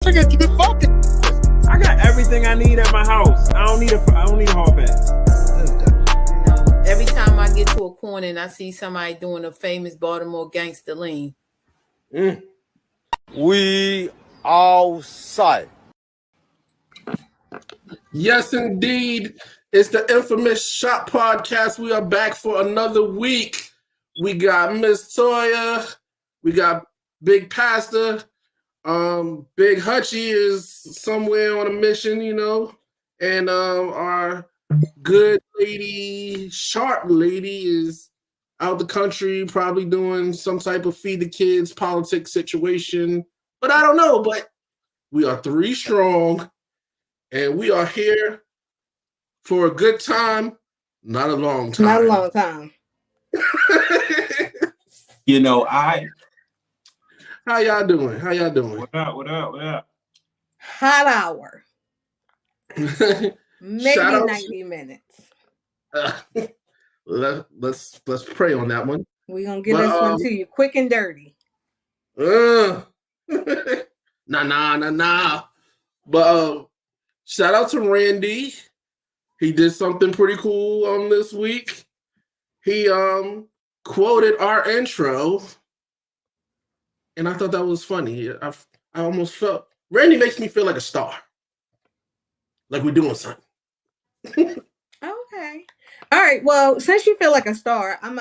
I got you been fucking. I got everything I need at my house. I don't need a hall pass. No. Every time I get to a corner and I see somebody doing a famous Baltimore gangster lean. We outside. Yes, indeed. It's the infamous Shop Podcast. We are back for another week. We got Miss Toya. We got Big Pastor. Big Hutchie is somewhere on a mission, you know. And our good lady, sharp lady, is out the country, probably doing some type of feed the kids politics situation. But I don't know. But we are three strong. And we are here for a good time, not a long time. Not a long time. You know, How y'all doing? How y'all doing? What up? Hot hour. Maybe 90 minutes. Let's pray on that one. We're going to get this one to you quick and dirty. Nah. But shout out to Randy. He did something pretty cool this week. He quoted our intro, and I thought that was funny. I almost felt Randy makes me feel like a star, like we're doing something. Okay. All right. Well, since you feel like a star, I'm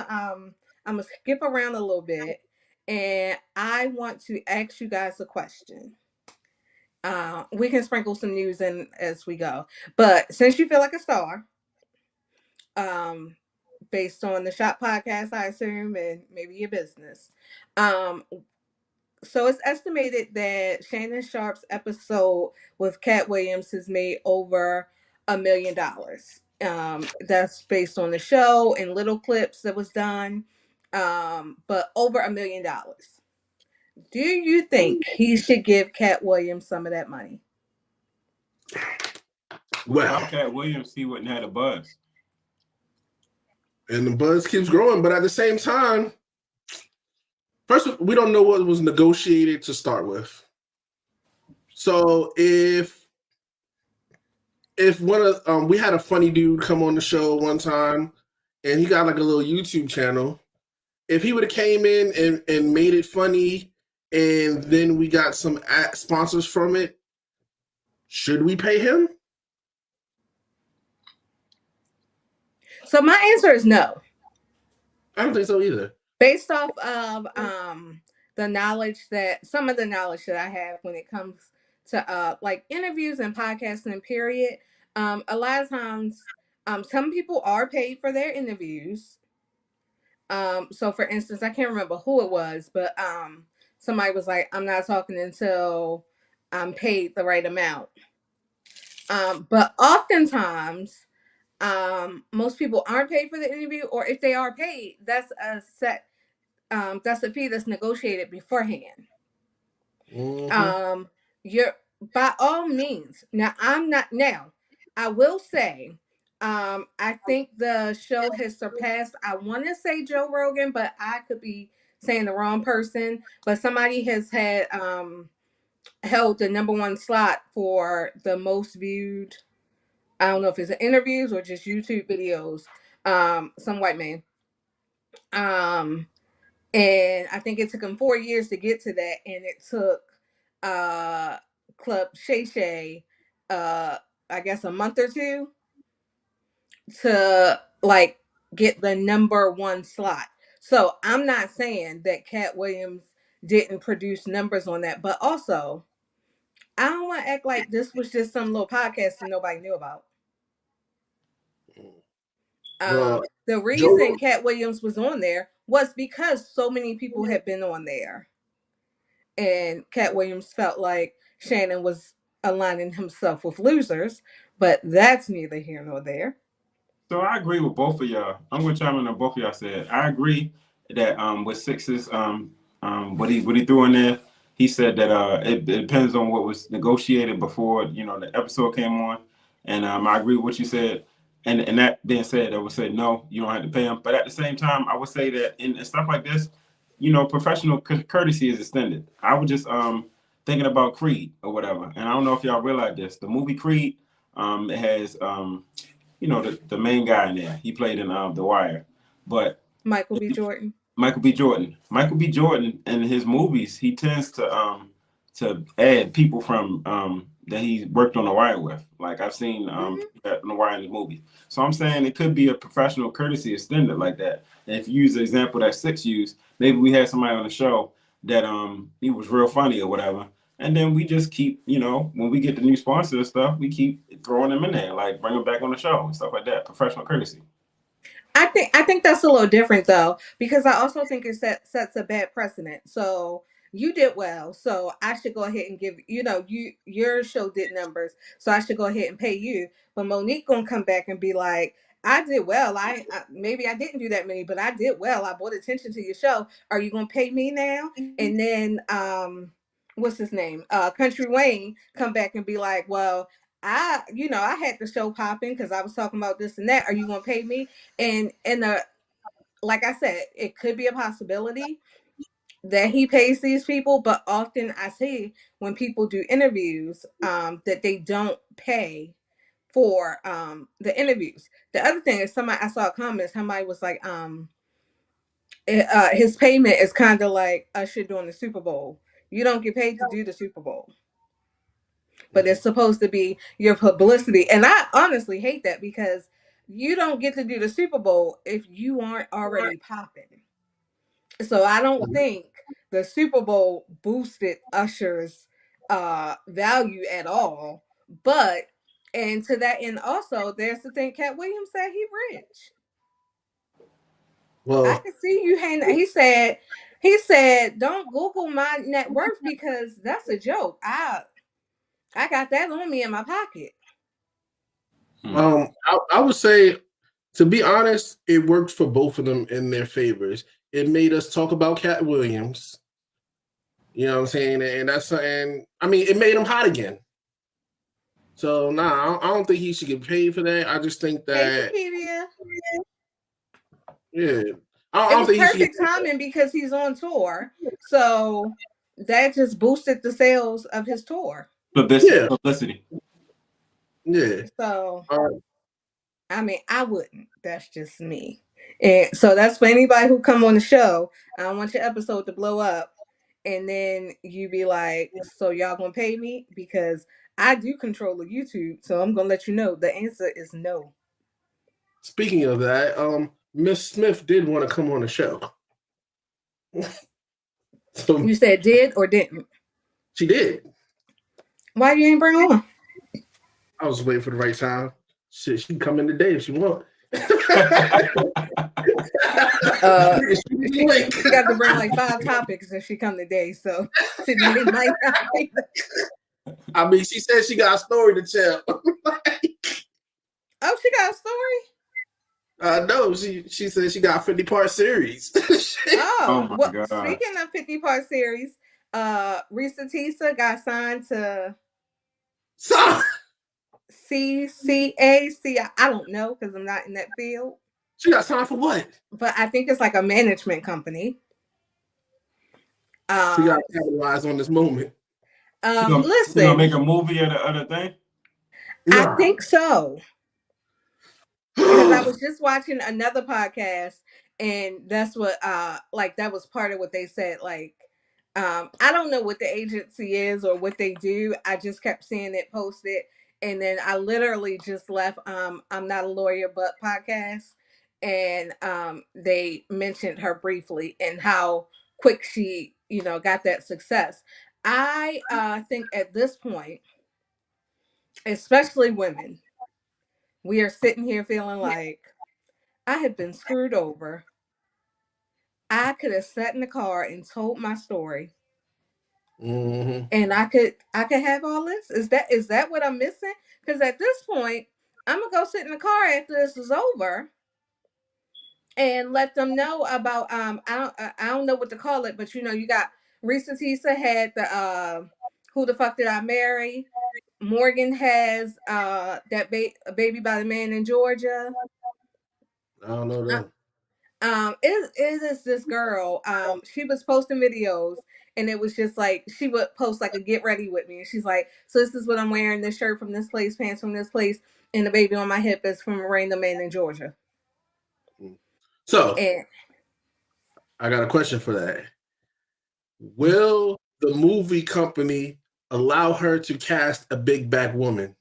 gonna skip around a little bit, and I want to ask you guys a question. We can sprinkle some news in as we go, but since you feel like a star, based on the Shop Podcast, I assume, and maybe your business, so it's estimated that Shannon Sharp's episode with Cat Williams has made over $1 million. That's based on the show and little clips that was done, but over $1 million. Do you think he should give Cat Williams some of that money? Well, Cat Williams, he wouldn't have a buzz. And the buzz keeps growing, but at the same time, first, we don't know what was negotiated to start with. So if one of we had a funny dude come on the show one time, and he got like a little YouTube channel. If he would have came in and made it funny, and then we got some sponsors from it, should we pay him? So my answer is no. I don't think so either. Based off of the knowledge that I have when it comes to like interviews and podcasting, period. A lot of times, some people are paid for their interviews. So for instance, I can't remember who it was, but somebody was like, "I'm not talking until I'm paid the right amount." But oftentimes, most people aren't paid for the interview, or if they are paid, that's a set. That's a fee that's negotiated beforehand. Mm-hmm. You're by all means. Now, I will say, I think the show has surpassed, I want to say Joe Rogan, but I could be saying the wrong person. But somebody has had held the #1 slot for the most viewed. I don't know if it's interviews or just YouTube videos. Some white man. And I think it took him 4 years to get to that, and it took Club Shay Shay, I guess a month or two to like get the #1 slot. So I'm not saying that Cat Williams didn't produce numbers on that, but also I don't want to act like this was just some little podcast that nobody knew about. The reason Cat Williams was on there was because so many people had been on there. And Cat Williams felt like Shannon was aligning himself with losers, but that's neither here nor there. So I agree with both of y'all. I'm going to chime in on both of y'all said. I agree that with Six's, what he threw in there, he said that it depends on what was negotiated before, the episode came on. And I agree with what you said. And that being said, I would say, no, you don't have to pay him. But at the same time, I would say that in stuff like this, professional courtesy is extended. I would just thinking about Creed or whatever. And I don't know if y'all realize this. The movie Creed, it has the main guy in there. He played in The Wire, but Michael B. Jordan. Michael B. Jordan. Michael B. Jordan in his movies, he tends to add people from that he worked on The Wire with. Like I've seen that on The Wire in his movies. So I'm saying it could be a professional courtesy extended like that. And if you use the example that Six used, maybe we had somebody on the show that he was real funny or whatever. And then we just keep, when we get the new sponsors and stuff, we keep throwing them in there, like bring them back on the show and stuff like that. Professional courtesy. I think that's a little different though, because I also think it sets a bad precedent. So you did well, so I should go ahead and give your show did numbers, so I should go ahead and pay you. But Monique gonna come back and be like, I did well. Maybe I didn't do that many, but I did well. I brought attention to your show. Are you gonna pay me now? And then what's his name? Country Wayne come back and be like, well, I had the show popping because I was talking about this and that. Are you gonna pay me? And like I said, it could be a possibility that he pays these people, but often I see when people do interviews that they don't pay for the interviews. The other thing is I saw a comment, somebody was like, his payment is kind of like Usher doing the Super Bowl. You don't get paid to do the Super Bowl, but it's supposed to be your publicity. And I honestly hate that because you don't get to do the Super Bowl if you aren't already popping. So I don't think the Super Bowl boosted Usher's value at all. But and to that end also, there's the thing Cat Williams said he rich. Well, I can see you hang. He said, don't Google my net worth because that's a joke. I got that on me in my pocket. I would say, to be honest, it worked for both of them in their favors. It made us talk about Cat Williams. You know what I'm saying? And it made him hot again. So I don't think he should get paid for that. I just think that yeah. I don't It was think perfect timing because he's on tour. So that just boosted the sales of his tour. Publicity. Yeah. So I mean, I wouldn't. That's just me. And so that's for anybody who come on the show. I don't want your episode to blow up. And then you be like, so y'all gonna pay me? Because I do control the YouTube. So I'm gonna let you know the answer is no. Speaking of that, Miss Smith did want to come on the show. So you said did or didn't? She did. Why you ain't bring her on? I was waiting for the right time. She can come in today if she want. She got to bring like 5 topics if she come today, so today might not be. I mean, she said she got a story to tell. Oh, she got a story? No, she said she got a 50-part series. Oh my God. Speaking of 50-part series, Risa Tisa got signed to CCAC. I don't know because I'm not in that field. She got signed for what? But I think it's like a management company. She got to capitalize on this moment. Listen, you gonna make a movie of the other thing? I think so. Because I was just watching another podcast, and that's what that was part of what they said. Like, I don't know what the agency is or what they do. I just kept seeing it posted, and then I literally just left I'm Not a Lawyer But podcast, and they mentioned her briefly and how quick she got that success. I think at this point, especially women, we are sitting here feeling like I have been screwed over. I could have sat in the car and told my story. Mm-hmm. And I could have all this. Is that what I'm missing? Because at this point, I'm gonna go sit in the car after this is over and let them know about I don't know what to call it, but you got Risa Tisa had the Who the Fuck Did I Marry? Morgan has that Baby by the Man in Georgia. I don't know that. It is this girl. She was posting videos and it was just like she would post like a get ready with me, and she's like, so this is what I'm wearing, this shirt from this place, pants from this place, and the baby on my hip is from a random man in Georgia. So And I got a question for that. Will the movie company allow her to cast a big back woman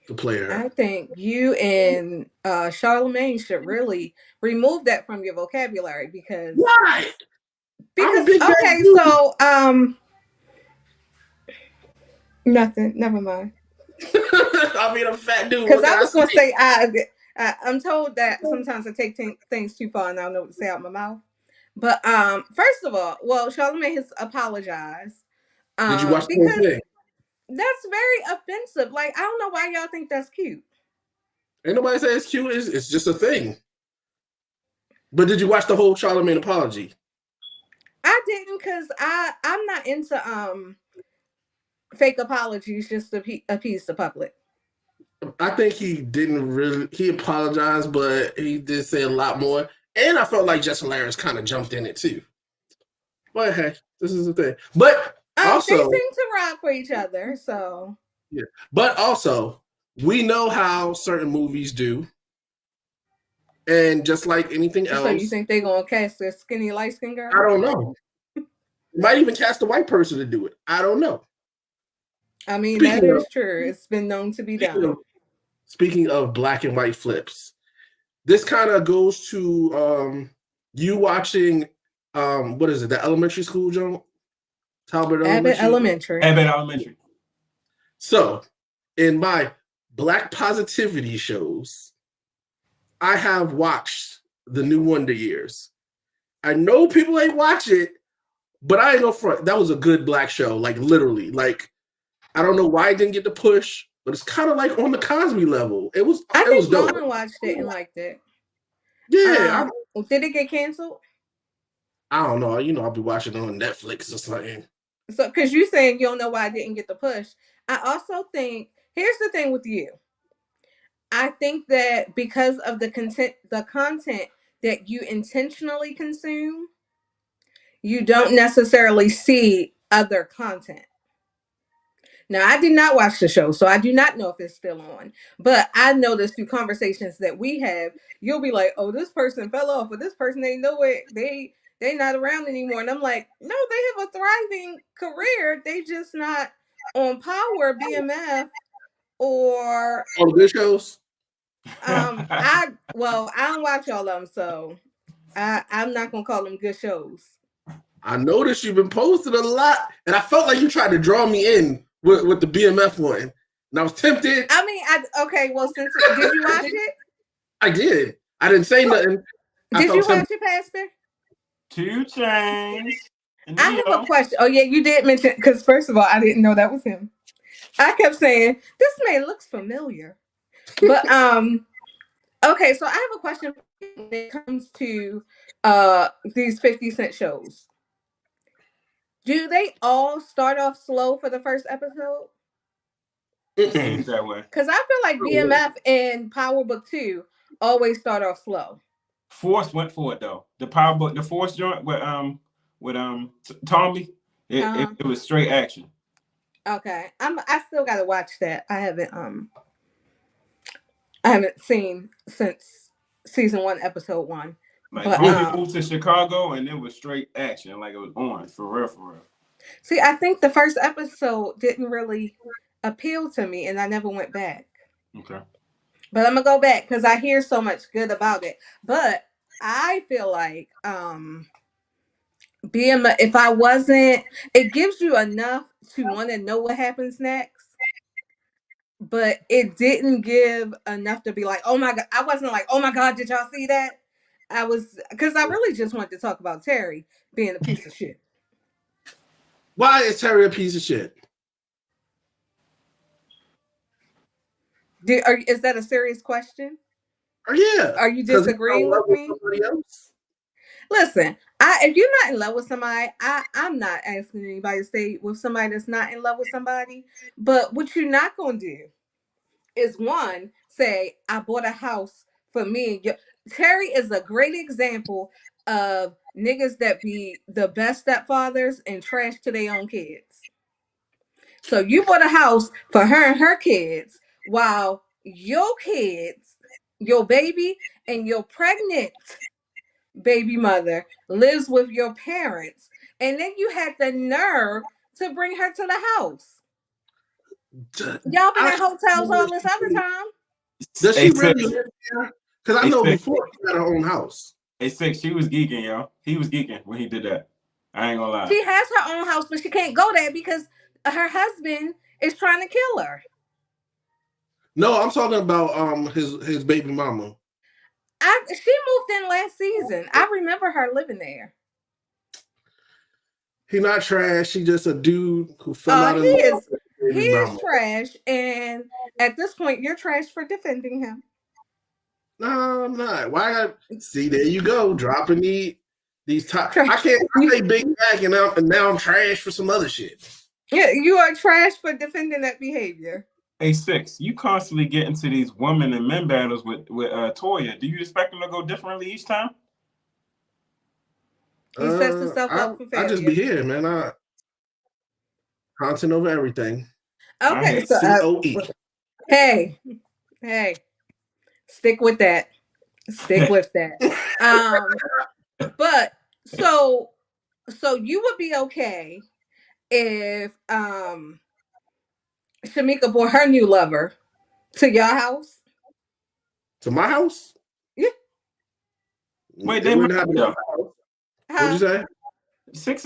to play her? I think you and Charlemagne should really remove that from your vocabulary because Why? I'm a big back okay, dude. so nothing, never mind. I mean, I'm a fat dude. Because What I can I was going to say? say I'm told that sometimes I take things too far and I don't know what to say out my mouth. But first of all, well, Charlemagne has apologized. Did you watch the whole Because thing? that's very offensive. Like I don't know why y'all think that's cute. Ain't nobody say it's cute. It's just a thing. But did you watch the whole Charlemagne apology? I didn't because I'm not into fake apologies just to appease the public. I think he didn't really. He apologized, but he did say a lot more. And I felt like Jessica Larris kind of jumped in it too. But hey, this is the thing. But They also, seem to ride for each other, so yeah. But also, we know how certain movies do, and just like anything else, so you think they're gonna cast a skinny light skin girl? I don't know. Might even cast a white person to do it. I don't know. I mean, Speaking that of- is true. It's been known to be done. Speaking of black and white flips, this kind of goes to you watching what is it? The elementary school, John? Talbot Abbott Elementary. Abbott Elementary. So, in my black positivity shows, I have watched the New Wonder Years. I know people ain't watch it, but I ain't no front. That was a good black show, like literally. Like I don't know why it didn't get the push, but it's kind of like on the Cosby level. It was. I it think was dope. Mama watched it and liked it. Yeah, Did it get canceled? I don't know. You know, I'll be watching it on Netflix or something. So, because you saying you don't know why I didn't get the push, I also think here's the thing with you. I think that because of the content that you intentionally consume, you don't necessarily see other content. Now, I did not watch the show, so I do not know if it's still on. But I noticed through conversations that we have, you'll be like, "Oh, this person fell off, or this person they know it, they not around anymore." And I'm like, "No, they have a thriving career. They just not on Power, BMF, or All the good shows. I don't watch all of them, so I'm not gonna call them good shows." I noticed you've been posting a lot, and I felt like you tried to draw me in with the BMF one, and I was tempted. I mean, okay. Well, since did you watch it? I did. I didn't say nothing. Did you watch it, Pastor? 2 Chainz. I have a question. Oh yeah, you did mention because first of all, I didn't know that was him. I kept saying this man looks familiar, but okay. So I have a question when it comes to these 50 Cent shows. Do they all start off slow for the first episode? Seems that way. Because I feel like BMF and Power Book 2 always start off slow. Force went for it though. The Power Book, the Force joint with Tommy, it was straight action. Okay, I still gotta watch that. I haven't seen since season 1, episode 1. Like but, Homie moved to Chicago and it was straight action, like it was on for real, for real. See, I think the first episode didn't really appeal to me, and I never went back. Okay. But I'm gonna go back because I hear so much good about it. But I feel like if I wasn't, it gives you enough to want to know what happens next. But it didn't give enough to be like, oh my God. I wasn't like, oh my God, did y'all see that? I was, because I really just wanted to talk about Terry being a piece of shit. Why is Terry a piece of shit? Is that a serious question? Yeah. Are you disagreeing with me? Listen, if you're not in love with somebody, I'm not asking anybody to stay with somebody that's not in love with somebody. But what you're not going to do is one, say, I bought a house for me and you. Terry is a great example of niggas that be the best stepfathers and trash to their own kids. So you bought a house for her and her kids while your kids, your baby, and your pregnant baby mother lives with your parents. And then you had the nerve to bring her to the house. Y'all been in hotels all this other time. Does she really live there? Because I know Six. before she had her own house. Hey, Six, she was geeking, yo. He was geeking when he did that. I ain't gonna lie. She has her own house, but she can't go there because her husband is trying to kill her. No, I'm talking about his baby mama. She moved in last season. I remember her living there. He not trash. He just a dude who fell out of He love. is trash, and at this point, you're trash for defending him. No, I'm not. Why? See, there you go, dropping these top. I can't say big back and now I'm trash for some other shit. Yeah, you are trash for defending that behavior. Hey, Six, you constantly get into these women and men battles with Toya. Do you expect them to go differently each time? He sets himself up for failure. I just be here, man. I content over everything. Okay, so COE. Hey, stick with that. Stick with that. But so you would be okay if Shamika brought her new lover to your house? To my house? Yeah. Wait, they married though. What'd you say? Six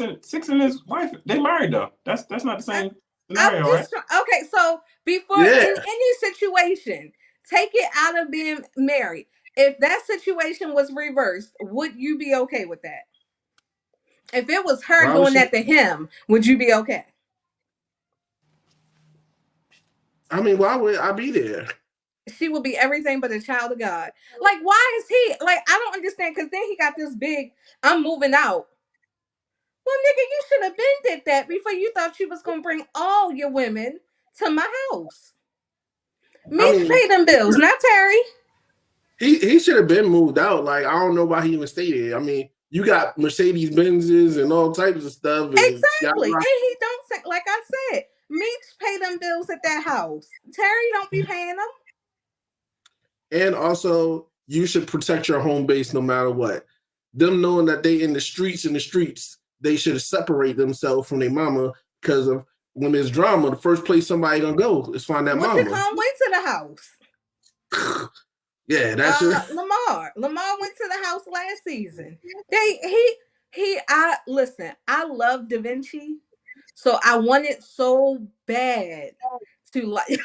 and his wife, they married though. That's not the same scenario, right? Okay, so before in any situation, take it out of being married. If that situation was reversed, would you be okay with that? If it was her doing that to him, would you be okay? I mean, why would I be there? She would be everything but a child of God. Like, why is he like? I don't understand. Because then he got this big, I'm moving out. Well, nigga, you should have been did that before you thought you was gonna bring all your women to my house. Me pay them bills, not Terry. He should have been moved out. Like, I don't know why he even stayed there. I mean, you got Mercedes Benzes and all types of stuff. And exactly. And he don't say, like I said, Meech pay them bills at that house. Terry don't be paying them. And also, you should protect your home base no matter what. Them knowing that they in the streets, they should separate themselves from their mama, because of when there's drama, the first place somebody gonna go is find that mama. Went to the house. Yeah, that's Lamar. Lamar went to the house last season. Listen, I love Da Vinci, so I wanted so bad to like.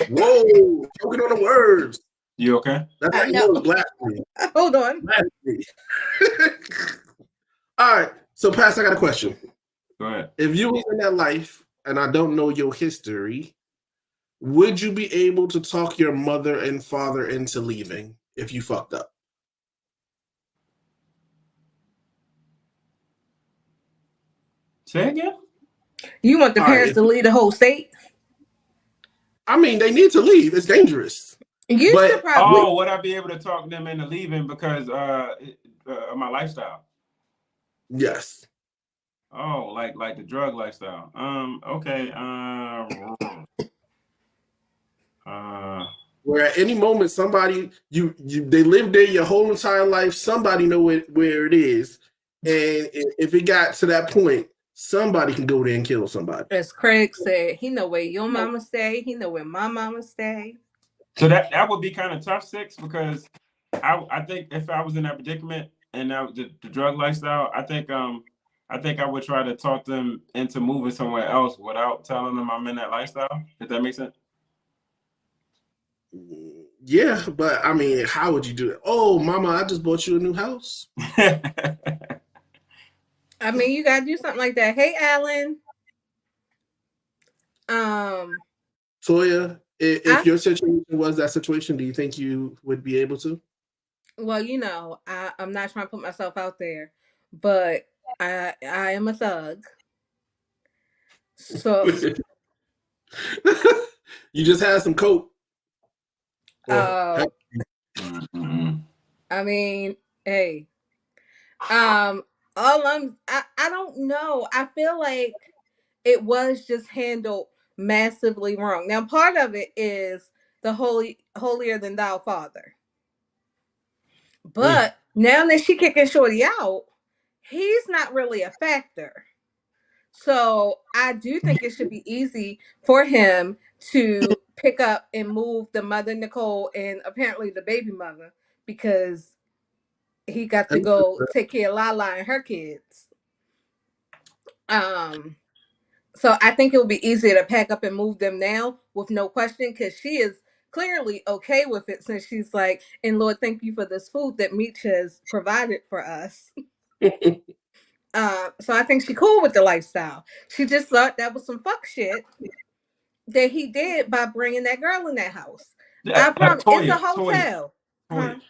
Whoa, choking on the words. You okay? That's like no blasphemy. Hold on. Blasphemy. All right, so Pastor, I got a question. Go ahead. If you was in that life and I don't know your history, would you be able to talk your mother and father into leaving if you fucked up? Say again? You want the parents to leave the whole state? I mean, they need to leave. It's dangerous. Should probably. Would I be able to talk them into leaving because of my lifestyle? Yes. Oh, like the drug lifestyle. Okay. Where at any moment somebody they live there your whole entire life, somebody know where it is, and if it got to that point, somebody can go there and kill somebody. As Craig said, he know where your mama stay, he know where my mama stay. So that would be kind of tough, Six, because I think if I was in that predicament and that the drug lifestyle, I think I would try to talk them into moving somewhere else without telling them I'm in that lifestyle. If that makes sense. Yeah, but I mean, how would you do it? Oh, mama, I just bought you a new house. I mean, you gotta do something like that. Hey, Alan. Toya, if your situation was that situation, do you think you would be able to? Well, I'm not trying to put myself out there, but I am a thug. So you just had some coke. I mean, hey, I don't know. I feel like it was just handled massively wrong. Now, part of it is the holier than thou father. But now that she kicking Shorty out, he's not really a factor. So I do think it should be easy for him to pick up and move the mother Nicole and apparently the baby mother because he got to go take care of Lala and her kids. So I think it would be easier to pack up and move them now with no question because she is clearly okay with it since she's like, and Lord, thank you for this food that Meech has provided for us. So I think she cool with the lifestyle. She just thought that was some fuck shit that he did by bringing that girl in that house. I promise, it's a hotel. Toya,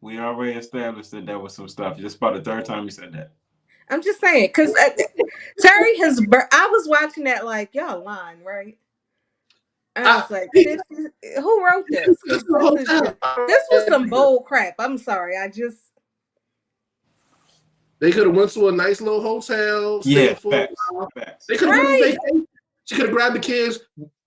we already established that there was some stuff. Just about the third time you said that. I'm just saying, because Terry has. I was watching that like y'all lying, right? I was like, 50, who wrote this? Because this was some bold crap. I'm sorry. They could have went to a nice little hotel. Yeah, facts. They could have went on vacation. She could have grabbed the kids,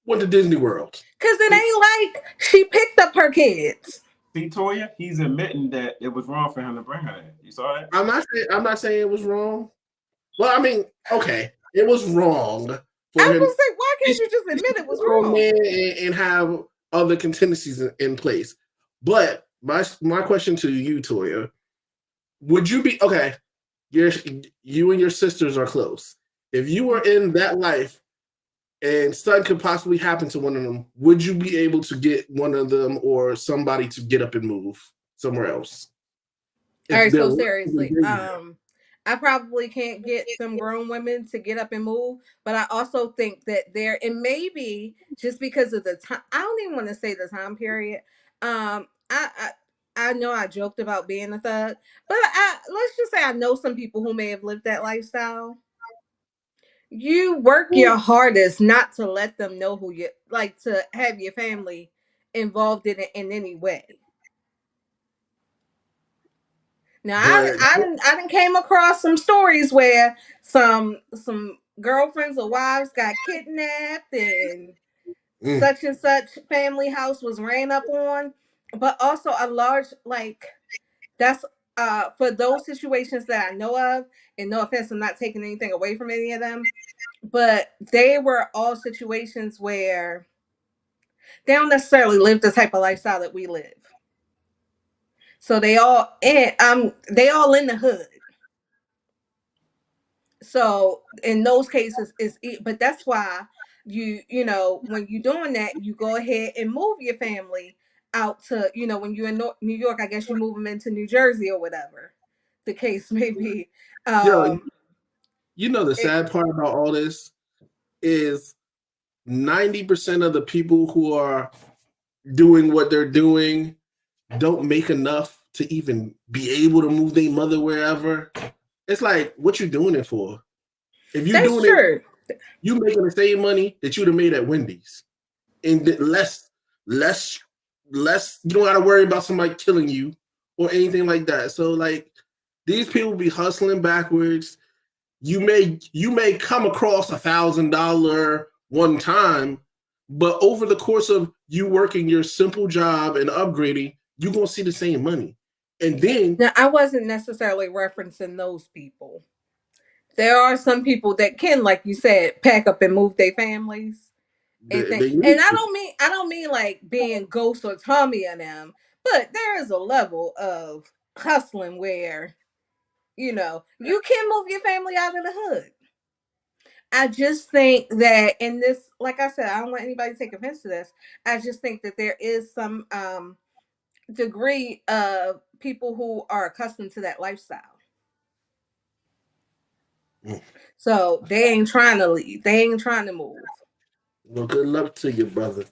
went to Disney World. Because it ain't like she picked up her kids. See, Toya, he's admitting that it was wrong for him to bring her there. You saw that? I'm not saying it was wrong. Well, I mean, okay, it was wrong for I him. was like, why can't you just admit it was wrong? And have other contingencies in place. But my question to you, Toya, would you be okay? You and your sisters are close. If you were in that life and something could possibly happen to one of them, would you be able to get one of them or somebody to get up and move somewhere else? All right, so seriously, I probably can't get some grown women to get up and move, but I also think that and maybe just because of the time, I don't even want to say the time period. I know I joked about being a thug, but let's just say I know some people who may have lived that lifestyle. You work your hardest not to let them know who you like to have your family involved in it in any way. Now I didn't came across some stories where some girlfriends or wives got kidnapped and such and such family house was ran up on, but also a large that's for those situations that I know of, and no offense, I'm not taking anything away from any of them, but they were all situations where they don't necessarily live the type of lifestyle that we live. So they all in the hood. So in those cases, but that's why you know when you're doing that, you go ahead and move your family out to when you're in New York. I guess you move them into New Jersey or whatever the case may be. The sad part about all this is 90% of the people who are doing what they're doing don't make enough to even be able to move their mother wherever. It's like, what you doing it for? If you're doing it, you making the same money that you'd have made at Wendy's, and less. You don't got to worry about somebody killing you or anything like that. So like, these people be hustling backwards. You may come across $1,000 one time, but over the course of you working your simple job and upgrading, you're gonna see the same money. And then now I wasn't necessarily referencing those people. There are some people that can, like you said, pack up and move their families. And I don't mean like being Ghost or Tommy and them, but there is a level of hustling where you can move your family out of the hood. I just think that in this, like I said, I don't want anybody to take offense to this. I just think that there is some degree of people who are accustomed to that lifestyle. So they ain't trying to leave. They ain't trying to move. Well, good luck to you, brother.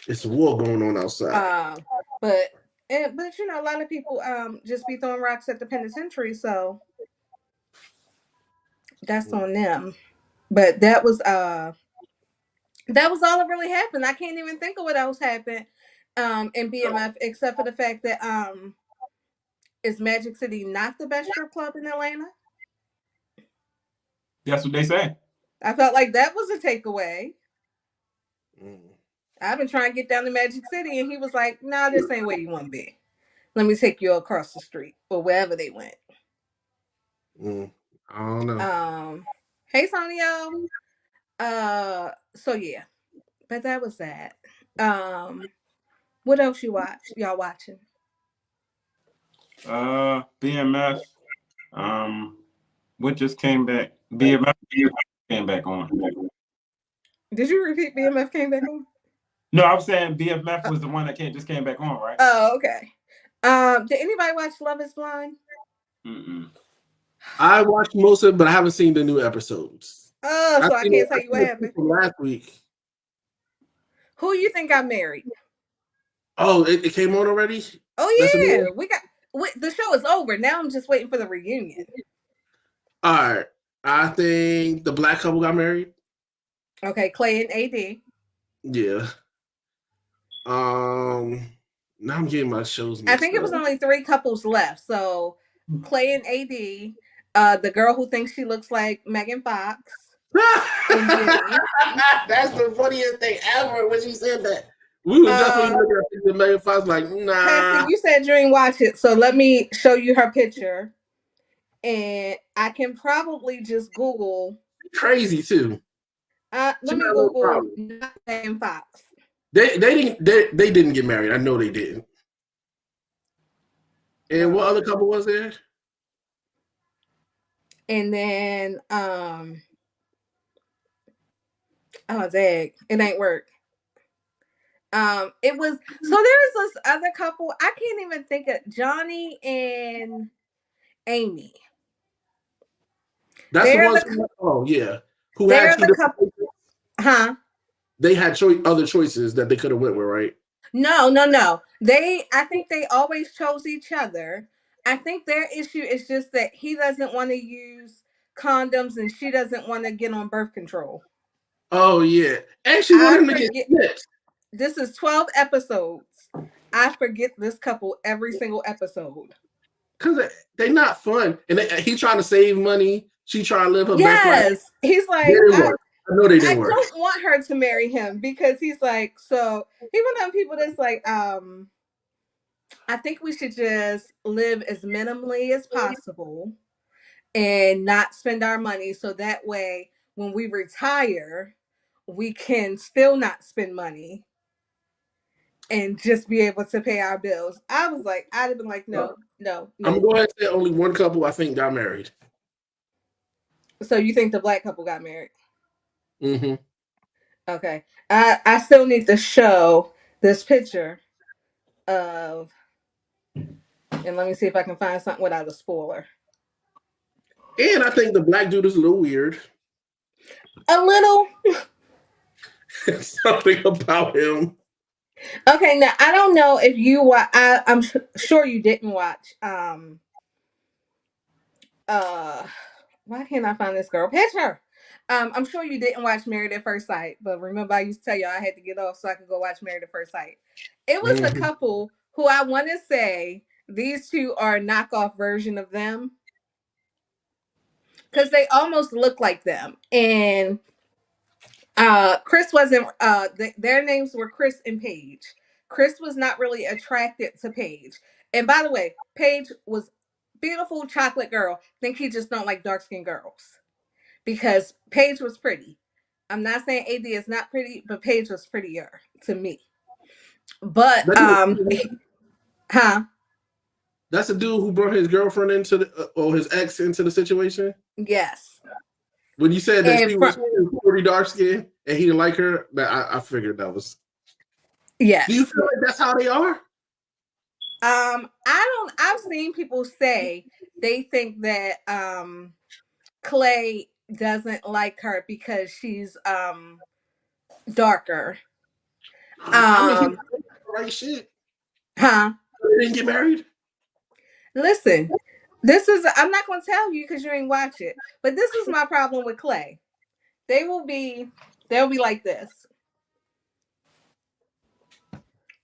It's a war going on outside. But a lot of people just be throwing rocks at the penitentiary, so that's on them. But that was all that really happened. I can't even think of what else happened in BMF except for the fact that Is Magic City not the best strip club in Atlanta? That's what they say. I felt like that was a takeaway. Mm. I've been trying to get down to Magic City, and he was like, "Nah, this ain't where you want to be. Let me take you across the street or wherever they went." I don't know. Hey, Sonio. So yeah, but that was that. What else y'all watching? BMF. What just came back? BMF came back on. Did you repeat BMF came back on? No, I was saying BMF was the one that just came back on, right? Oh, okay. Did anybody watch Love Is Blind? Mm-mm. I watched most of it, but I haven't seen the new episodes. Oh, so I can't tell you what happened. Last week. Who you think got married? Oh, it came on already? Oh yeah, the show is over. Now I'm just waiting for the reunion. All right. I think the black couple got married. Okay, Clay and AD. Yeah. Now I'm getting my shows mixed I think it was only 3 couples left. So Clay and AD, the girl who thinks she looks like Megan Fox, and Jimmy. That's the funniest thing ever when she said that. We were definitely looking at the Megan Fox like, nah. Pastor, you said you didn't watch it, so let me show you her picture. And I can probably just Google. Crazy too. Let me Google Megan Fox. They didn't get married. I know they didn't. And what other couple was there? And then oh dang, it ain't work. It was so there was this other couple. I can't even think of Johnny and Amy. That's the ones. Oh yeah, who they're had the couple? Huh? They had other choices that they could have went with, right? No. I think they always chose each other. I think their issue is just that he doesn't want to use condoms and she doesn't want to get on birth control. Oh yeah, and she wanted him to get snitched. This is 12 episodes. I forget this couple every single episode. Because they're not fun. And he's trying to save money. She trying to live her best life. Yes. He's like, I know they didn't work. I don't want her to marry him because he's like, so he one of them people that's like, I think we should just live as minimally as possible and not spend our money. So that way, when we retire, we can still not spend money and just be able to pay our bills. I was like, I'd have been like, no. I'm going to say only one couple I think got married. So you think the black couple got married? Mm-hmm. Okay. I still need to show this picture of, and let me see if I can find something without a spoiler. And I think the black dude is a little weird. A little. Something about him. Okay, now I don't know if you I'm sure you didn't watch. Why can't I find this girl picture? I'm sure you didn't watch Married at First Sight, but remember I used to tell you I had to get off so I could go watch Married at First Sight. It was a couple who I want to say these two are a knockoff version of them because they almost look like them. And Chris wasn't. Their names were Chris and Paige. Chris was not really attracted to Paige. And by the way, Paige was beautiful chocolate girl. Think he just don't like dark skinned girls because Paige was pretty. I'm not saying AD is not pretty, but Paige was prettier to me. But huh? That's the dude who brought his girlfriend into or his ex into the situation. Yes. When you said that she was pretty dark skinned and he didn't like her, I figured that was. Yes. Do you feel like that's how they are? I've seen people say they think that Clay doesn't like her because she's darker. I mean, right shit. Huh? They didn't get married. Listen, I'm not gonna tell you because you ain't watch it, but this is my problem with Clay. They'll be like this.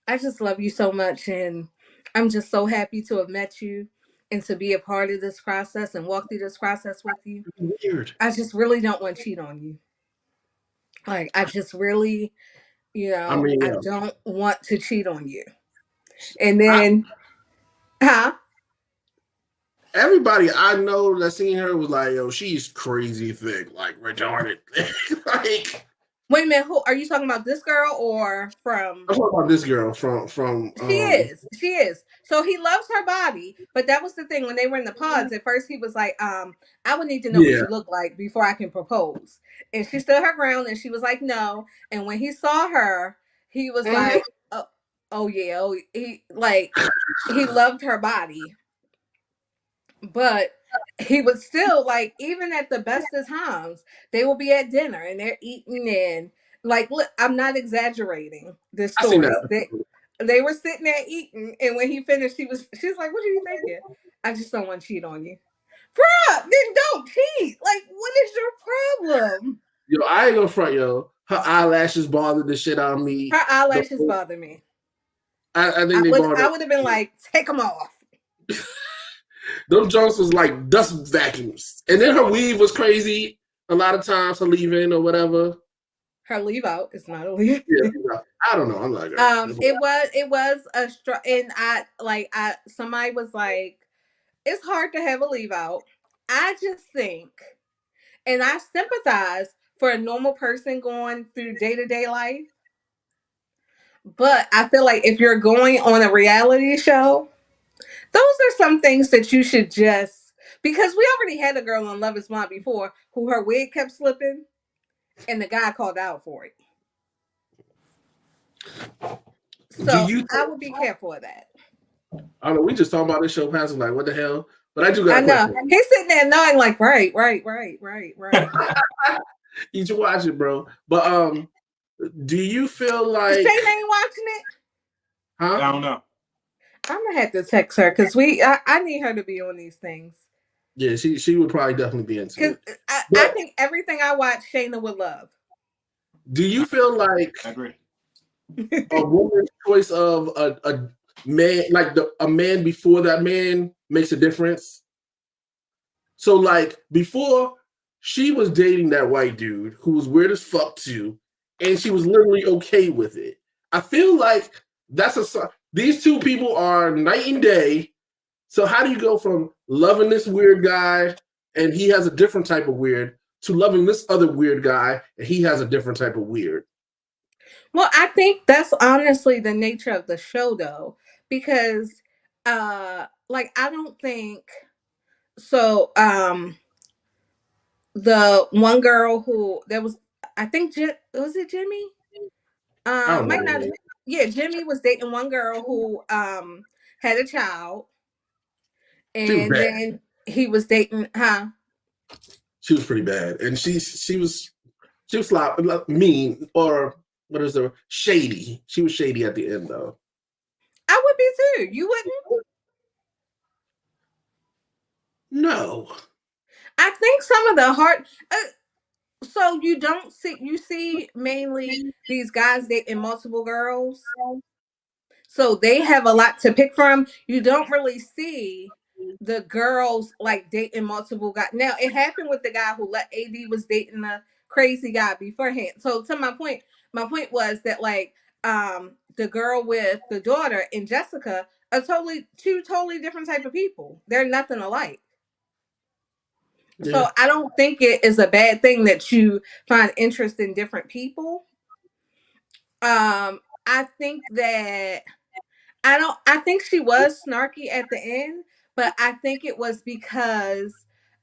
I just love you so much, and I'm just so happy to have met you. and to be a part of this process and walk through this process with you, Weird. I just really don't want to cheat on you. Like, I just really, I mean, I yeah. don't want to cheat on you. And then, Everybody I know that seen her was like, yo, she's crazy thick, like retarded. Like, wait a minute, who are you talking about? This girl or from? I'm talking about this girl from She is. So he loves her body, but that was the thing when they were in the pods. At first, he was like, I would need to know what yeah. you look like before I can propose. And she stood her ground, and she was like, no. And when he saw her, he was like, oh yeah, he loved her body, but he would still like, even at the best of times, they will be at dinner and they're eating and like, look, I'm not exaggerating this I seen story. that. They were sitting there eating, and when he finished, she's like, "What are you thinking?" I just don't want to cheat on you, bruh. Then don't cheat. Like, what is your problem? Yo, I ain't gonna front, yo. Her eyelashes bothered the shit out of me. Her eyelashes bother me. I think they bothered. I would have been like, take them off. Those Jones was like dust vacuums, and then her weave was crazy. A lot of times, her leave-in or whatever. Her leave out is not a leave. Yeah, I don't know. I'm like, it was a and somebody was like, it's hard to have a leave out. I just think, and I sympathize for a normal person going through day-to-day life, but I feel like if you're going on a reality show, those are some things that you should just, because we already had a girl on Love is Blind before who her wig kept slipping and the guy called out for it. So I would be careful of that. I don't know. We just talking about this show passing, like, what the hell? But I do got I know. He's sitting there knowing, like, right. You should watch it, bro. But do you feel like Shane ain't watching it? Huh? I don't know. I'm gonna have to text her because I need her to be on these things. Yeah, she would probably definitely be into it. I think everything I watch, Shayna would love. Do you feel like I agree. a woman's choice of a man, like a man before that man, makes a difference? So, like, before, she was dating that white dude who was weird as fuck too, and she was literally okay with it. I feel like these two people are night and day. So how do you go from loving this weird guy and he has a different type of weird to loving this other weird guy and he has a different type of weird? Well, I think that's honestly the nature of the show, though, because like, I don't think so. The one girl who there was, I think, was it Jimmy? Might not. Yeah, Jimmy was dating one girl who had a child, and then he was dating, She was pretty bad, and she was mean, or what is the shady? She was shady at the end, though. I would be too. You wouldn't? No. I think some of the hard. So you see mainly these guys dating multiple girls. So they have a lot to pick from. You don't really see the girls like dating multiple guys. Now, it happened with the guy who let AD was dating a crazy guy beforehand. So to my point was that, like, the girl with the daughter and Jessica are two totally different type of people. They're nothing alike. Yeah. So I don't think it is a bad thing that you find interest in different people. I think that I think she was snarky at the end, but I think it was because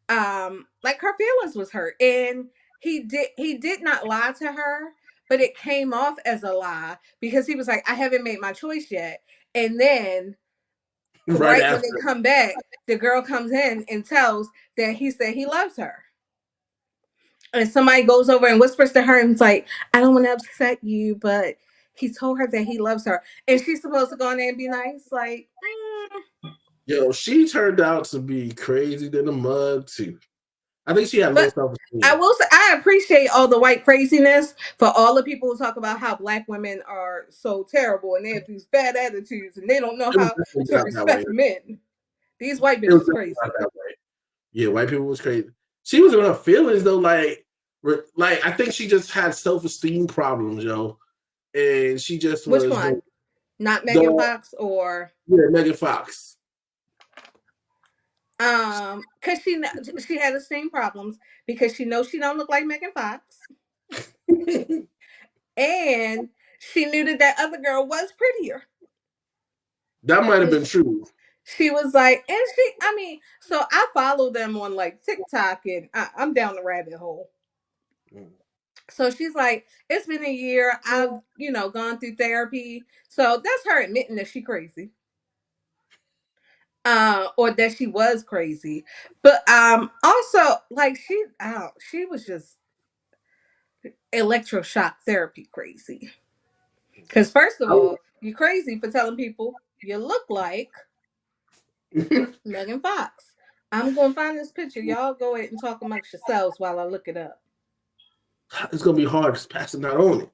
like, her feelings was hurt, and he did not lie to her, but it came off as a lie because he was like, I haven't made my choice yet. And then right when they come back, the girl comes in and tells that he said he loves her. And somebody goes over and whispers to her and it's like, I don't want to upset you, but he told her that he loves her. And she's supposed to go in there and be nice. Like, Yo, she turned out to be crazy than a mug, too. I think she had low self-esteem. I will say, I appreciate all the white craziness for all the people who talk about how Black women are so terrible and they have these bad attitudes and they don't know how to respect men. These white It was bitches crazy. not that way. Yeah, white people was crazy. She was in her feelings though, like I think she just had self-esteem problems, yo. And she just Which was one? Not Megan Fox or Megan Fox. because she had the same problems because she knows she don't look like Megan Fox, and she knew that other girl was prettier. That might have been true. She was like, and I mean, so I follow them on like TikTok, and I'm down the rabbit hole. So she's like, it's been a year. I've, gone through therapy. So that's her admitting that she crazy. Or that she was crazy. But also like she was just electroshock therapy crazy. Because first of all, you're crazy for telling people you look like Megan Fox. I'm gonna find this picture. Y'all go ahead and talk amongst yourselves while I look it up. It's gonna be hard just passing out on it.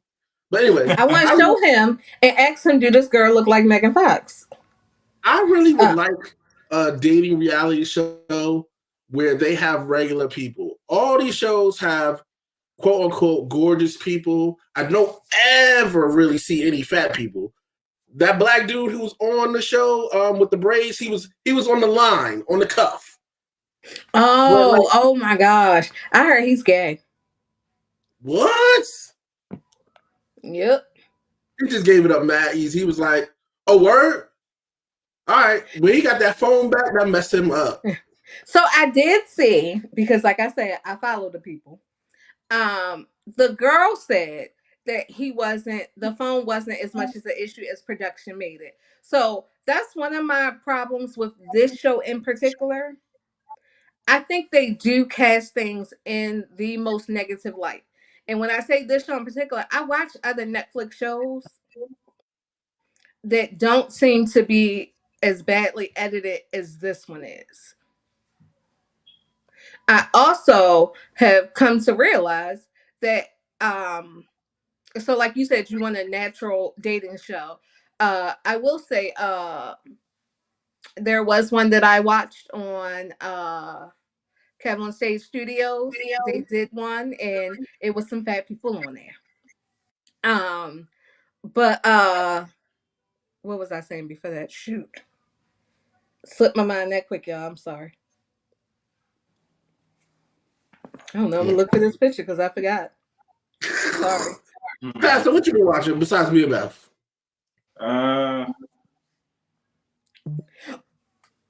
But anyways, I want to show him and ask him, do this girl look like Megan Fox? I really would like a dating reality show where they have regular people. All these shows have quote unquote gorgeous people. I don't ever really see any fat people. That black dude who was on the show with the braids, he was on the line, on the cuff. Oh my gosh. I heard he's gay. What? Yep. He just gave it up mad easy. He was like, oh, word? All right. When he got that phone back, that messed him up. So I did see, because like I said, I follow the people. The girl said that the phone wasn't as much as an issue as production made it. So that's one of my problems with this show in particular. I think they do cast things in the most negative light. And when I say this show in particular, I watch other Netflix shows that don't seem to be as badly edited as this one is. I also have come to realize that so like you said, you want a natural dating show. I will say there was one that I watched on Kevin on Stage Studios. They did one and it was some fat people on there. But what was I saying before that? Shoot. Slipped my mind that quick, y'all. I'm sorry. I don't know. I'm gonna look for this picture because I forgot. Sorry. Pastor, what you been watching besides me and Beth?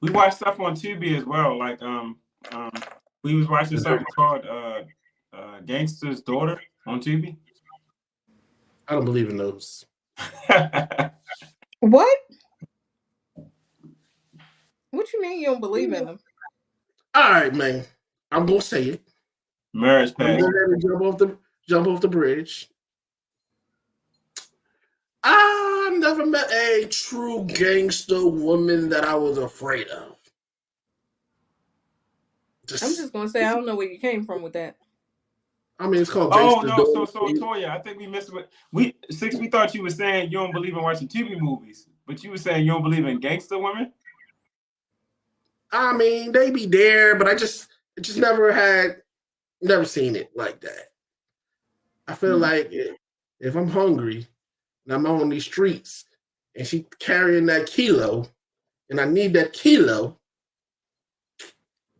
We watch stuff on Tubi as well. Like we was watching something called Gangster's Daughter on Tubi. I don't believe in those. What? What you mean you don't believe in them? All right, man. I'm gonna say it. Marriage Pact. Jump off the bridge. I've never met a true gangster woman that I was afraid of. I'm just gonna say I don't know where you came from with that. I mean, it's called. Oh no, so Toya, I think we missed what we thought you were saying you don't believe in watching TV movies, but you were saying you don't believe in gangster women. I mean, they be there, but I just never seen it like that. I feel like if I'm hungry and I'm on these streets and she carrying that kilo and I need that kilo,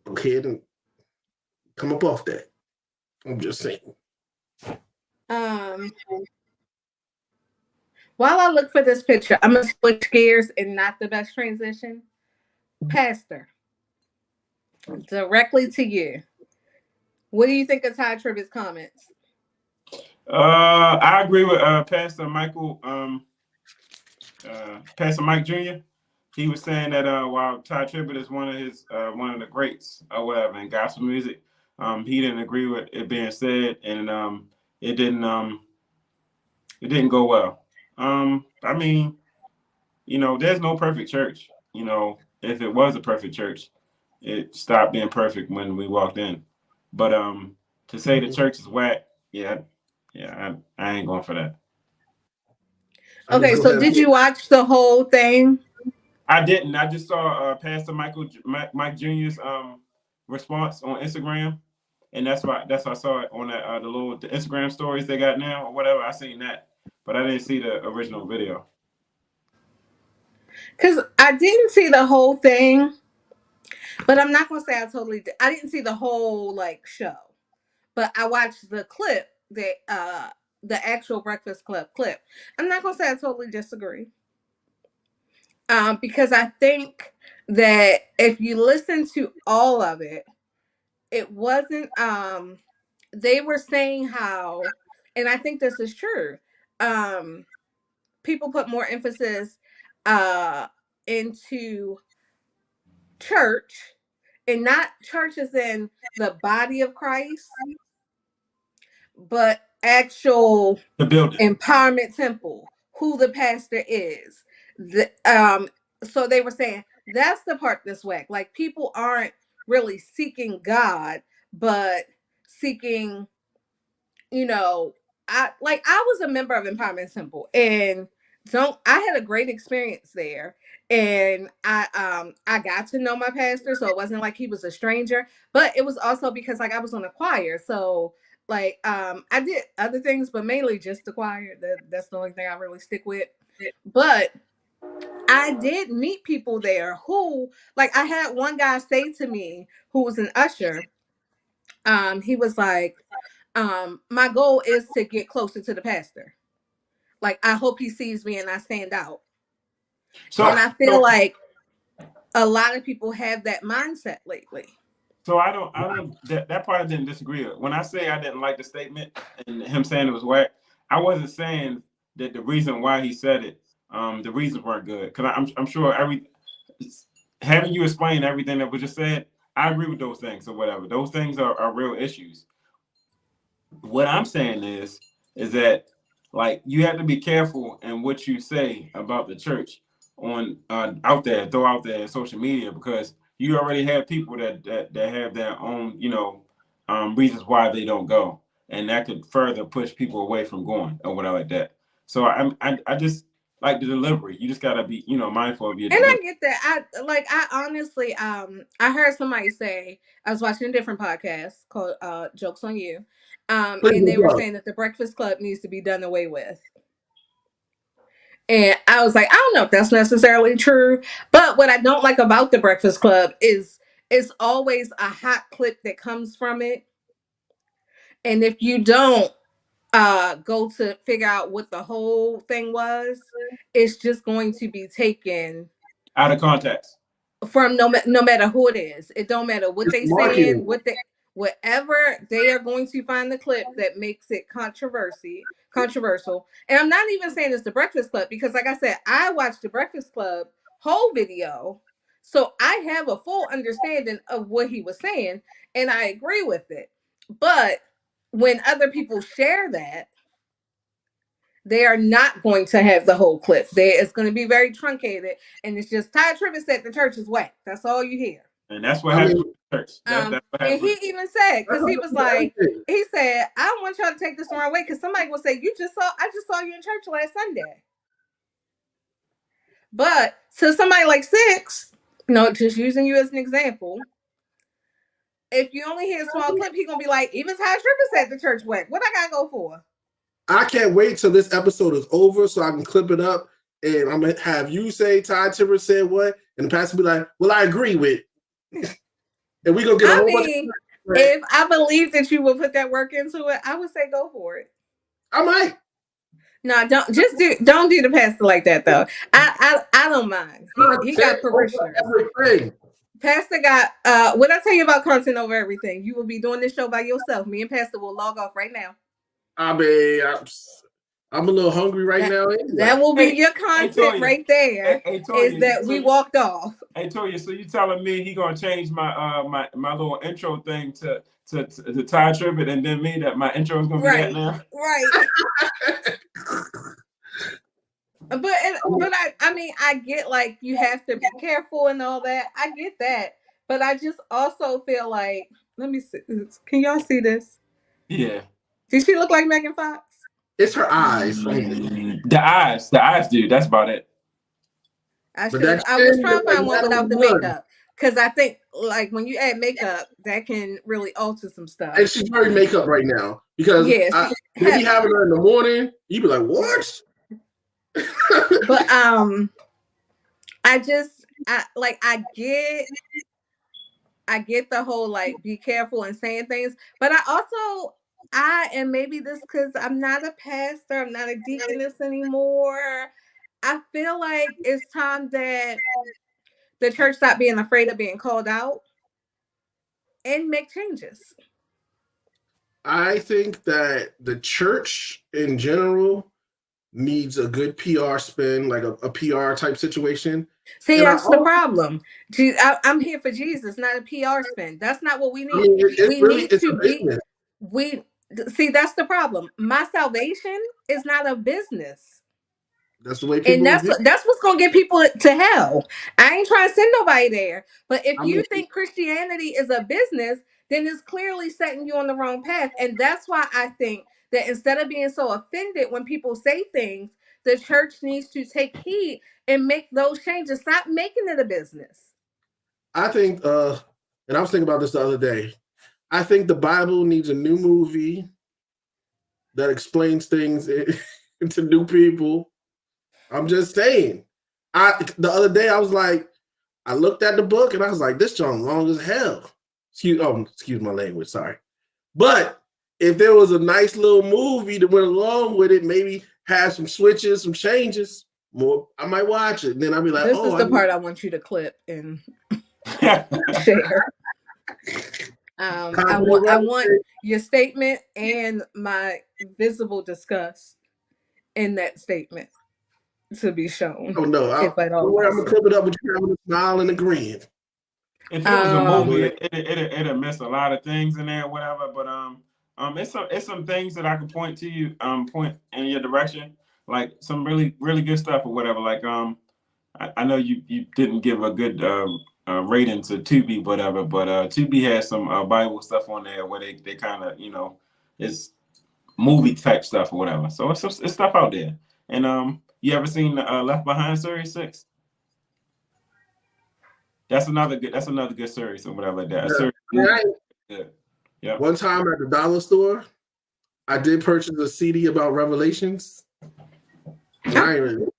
go ahead and come up off that. I'm just saying. While I look for this picture, I'm gonna switch gears and not the best transition. Pastor, directly to you. What do you think of Ty Tribbett's comments? I agree with Pastor Michael, Pastor Mike Jr. He was saying that while Ty Tribbett is one of the greats or whatever in gospel music, he didn't agree with it being said, and it didn't go well. I mean, there's no perfect church. If it was a perfect church, it stopped being perfect when we walked in. But to say the church is whack, I ain't going for that. Okay, so did you watch the whole thing? I didn't. I just saw Pastor Mike Jr.'s response on Instagram, and that's why I saw it on that the Instagram stories they got now or whatever. I seen that, but I didn't see the original video. Because I didn't see the whole thing, but I'm not gonna say I totally did. I didn't see the whole like show, but I watched the clip that the actual Breakfast Club clip. I'm not gonna say I totally disagree. Because I think that if you listen to all of it, it wasn't they were saying how, and I think this is true, people put more emphasis into church, and not church as in the body of Christ, but actual The building. empowerment temple, who the pastor is. So they were saying that's the part that's whack. Like people aren't really seeking God, but seeking, I was a member of Empowerment Temple, and I had a great experience there, and I got to know my pastor, so it wasn't like he was a stranger, but it was also because like I was on a choir, so like I did other things, but mainly just the choir. That's the only thing I really stick with. But I did meet people there who, like, I had one guy say to me who was an usher. He was like, my goal is to get closer to the pastor. Like, I hope he sees me and I stand out. And I feel like a lot of people have that mindset lately. So I don't that part I didn't disagree with. When I say I didn't like the statement and him saying it was whack, I wasn't saying that the reason why he said it, the reasons weren't good. Because I'm sure having you explain everything that was just said, I agree with those things or whatever. Those things are real issues. What I'm saying is that like you have to be careful in what you say about the church on throw out there in social media, because you already have people that have their own reasons why they don't go, and that could further push people away from going or whatever like that. So I just like the delivery. You just gotta be mindful of your delivery. And I get that. I honestly I heard somebody say, I was watching a different podcast called Jokes on You. And they were saying that the Breakfast Club needs to be done away with. And I was like, I don't know if that's necessarily true. But what I don't like about the Breakfast Club is it's always a hot clip that comes from it. And if you don't go to figure out what the whole thing was, it's just going to be taken out of context from no matter who it is. It don't matter what they saying, whatever they are going to find the clip that makes it controversial. And I'm not even saying it's the Breakfast Club, because like I said, I watched the Breakfast Club whole video, so I have a full understanding of what he was saying, and I agree with it. But when other people share that, they are not going to have the whole clip. It's going to be very truncated, and it's just Ty Tribbett said the church is whack. That's all you hear. And that's what happened with the church. That's what and he even said, because he was like, he said, I don't want y'all to take this the wrong way, because somebody will say, I just saw you in church last Sunday. But to somebody like Six, just using you as an example, if you only hear a small clip, he's going to be like, even Ty Tribbett said the church whack. What I got to go for? I can't wait till this episode is over so I can clip it up, and I'm going to have you say Ty Tribbett said what, and the pastor be like, well, I agree with. And we're going to get a whole bunch of... If I believe that you will put that work into it, I would say go for it. I might. No, don't do the pastor like that though. I don't mind. He got parishioners. Pastor got what I tell you about content over everything. You will be doing this show by yourself. Me and Pastor will log off right now. I mean, I'm a little hungry right now. Anyway. That will be your content right there. Is that we walked off. Hey Toya, so you telling me he gonna change my my little intro thing to Ty Tribbett, and then me that my intro is gonna be that now? Right. But I mean I get like you have to be careful and all that. I get that, but I just also feel like, let me see. Can y'all see this? Yeah. Did she look like Megan Fox? It's her eyes. The eyes, dude. That's about it. I But should have. that I chin was is trying to like find one without the blood. makeup because I think like when you add makeup, that can really alter some stuff. And she's wearing makeup right now because Yes, they be having her in the morning. You be like, what? but I get the whole like be careful and saying things, but and maybe this because I'm not a pastor, I'm not a deaconess anymore. I feel like it's time that the church stop being afraid of being called out and make changes. I think that the church in general needs a good PR spin, like a PR type situation. See, And that's the problem. I'm here for Jesus, not a PR spin. That's not what we need. We need it's a to be. business. We see that's the problem. My salvation is not a business. That's the way And people view. that's what's gonna get people to hell. I ain't trying to send nobody there. But if I you mean, think Christianity is a business, then it's clearly setting you on the wrong path. And that's why I think that instead of being so offended when people say things, the church needs to take heed and make those changes. Stop making it a business. I think, and I was thinking about this the other day. I think the Bible needs a new movie that explains things to new people. I'm just saying. The other day I was like, I looked at the book and I was like, this John long as hell. Excuse my language, sorry. But if there was a nice little movie that went along with it, maybe have some switches, some changes, more, I might watch it. And then I'd be like, This is the part I want you to clip and share. I want your statement and my visible disgust in that statement to be shown. Oh no! I'm gonna clip it up with you having a smile and a grin. If it was a movie, it'd miss a lot of things in there, whatever. But it's some things that I can point to you, point in your direction, like some really good stuff or whatever. Like I know you didn't give a good rating to Tubi, whatever, but Tubi has some Bible stuff on there where they kind of it's movie type stuff or whatever. So it's stuff out there. And you ever seen Left Behind series 6? That's another good series or whatever like that. Yeah. One time at the dollar store, I did purchase a CD about Revelations. I ain't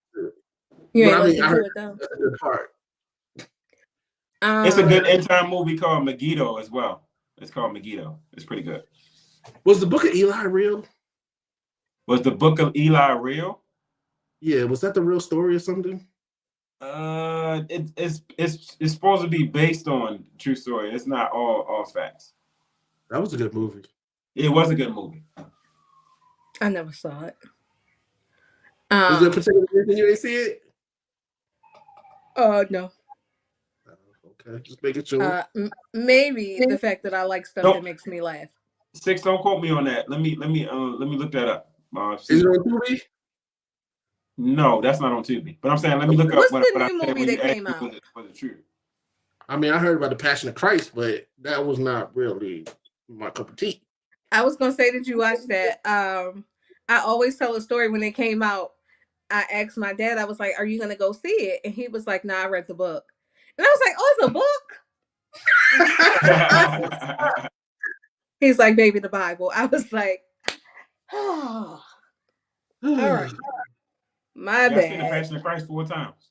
really. I heard that's a good part. It's a good end time movie called Megiddo as well. It's called Megiddo. It's pretty good. Was the Book of Eli real? Was the Book of Eli real? Yeah, was that the real story or something? It's supposed to be based on true story. It's not all facts. That was a good movie. It was a good movie. I never saw it. Was there a particular reason you didn't see it? No. Okay, just making sure. Maybe the fact that I like stuff that makes me laugh. 6, don't quote me on that. Let me look that up. Is it on Tubi? No, that's not on Tubi. But I'm saying let me look What's up the new movie that came out? Was it true? I mean, I heard about the Passion of Christ, but that was not really my cup of tea. I was gonna say that you watched that. I always tell a story when it came out. I asked my dad, I was like, "Are you gonna go see it?" And he was like, "Nah, I read the book." And I was like, "Oh, it's a book." He's like, "Baby, the Bible." I was like, "Oh, all right, my bad." I've seen the Passion of Christ 4 times.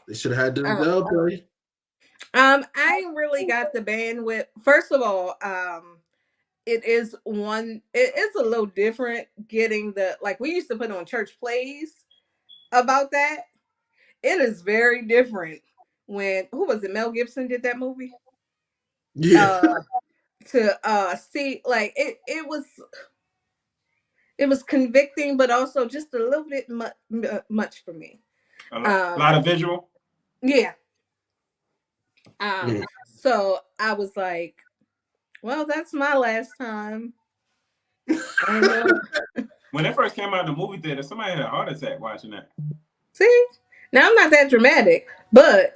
They should have had the dub play. I ain't really got the bandwidth. First of all, it is a little different getting like we used to put on church plays about that. It is very different when who was it? Mel Gibson did that movie. Yeah. To see like it was convicting, but also just a little bit much for me. A lot of visual. Yeah. So I was like, well, that's my last time. When it first came out in the movie theater, somebody had a heart attack watching that. See? Now I'm not that dramatic, but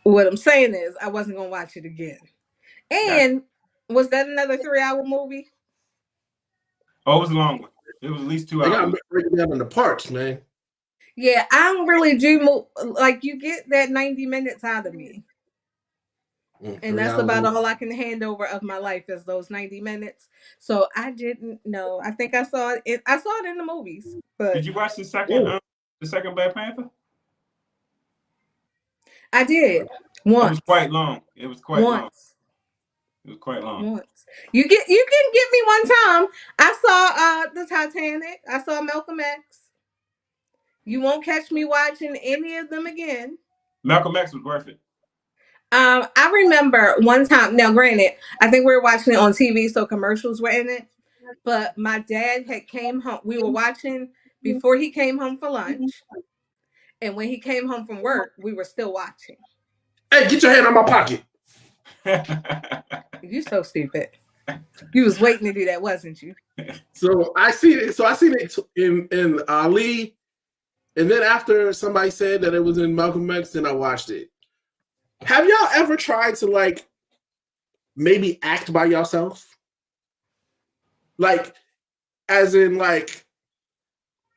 what I'm saying is I wasn't gonna watch it again. And was that another 3-hour movie? Oh, it was a long one. It was at least 2 They got hours. to break it down in the parts, man. Yeah, I don't really do like you get that 90 minutes out of me. And 3 that's hours about in. all I can hand over of my life is those 90 minutes. So I didn't know. I think I saw it. I saw it in the movies, but Did you watch the Ooh. second Black Panther? I did It once. was quite long. It was quite long. Once. It was quite long. Once. You can get me one time. I saw the Titanic. I saw Malcolm X. You won't catch me watching any of them again. Malcolm X was worth it. I remember one time. Now, granted, I think we were watching it on TV, so commercials were in it. But my dad had came home. We were watching before he came home for lunch, and when he came home from work, we were still watching. Hey, get your hand out my pocket. You so stupid. You was waiting to do that, wasn't you? So I seen it. So I seen it in Ali, and then after somebody said that it was in Malcolm X, then I watched it. Have y'all ever tried to like maybe act by yourself? Like, as in, like,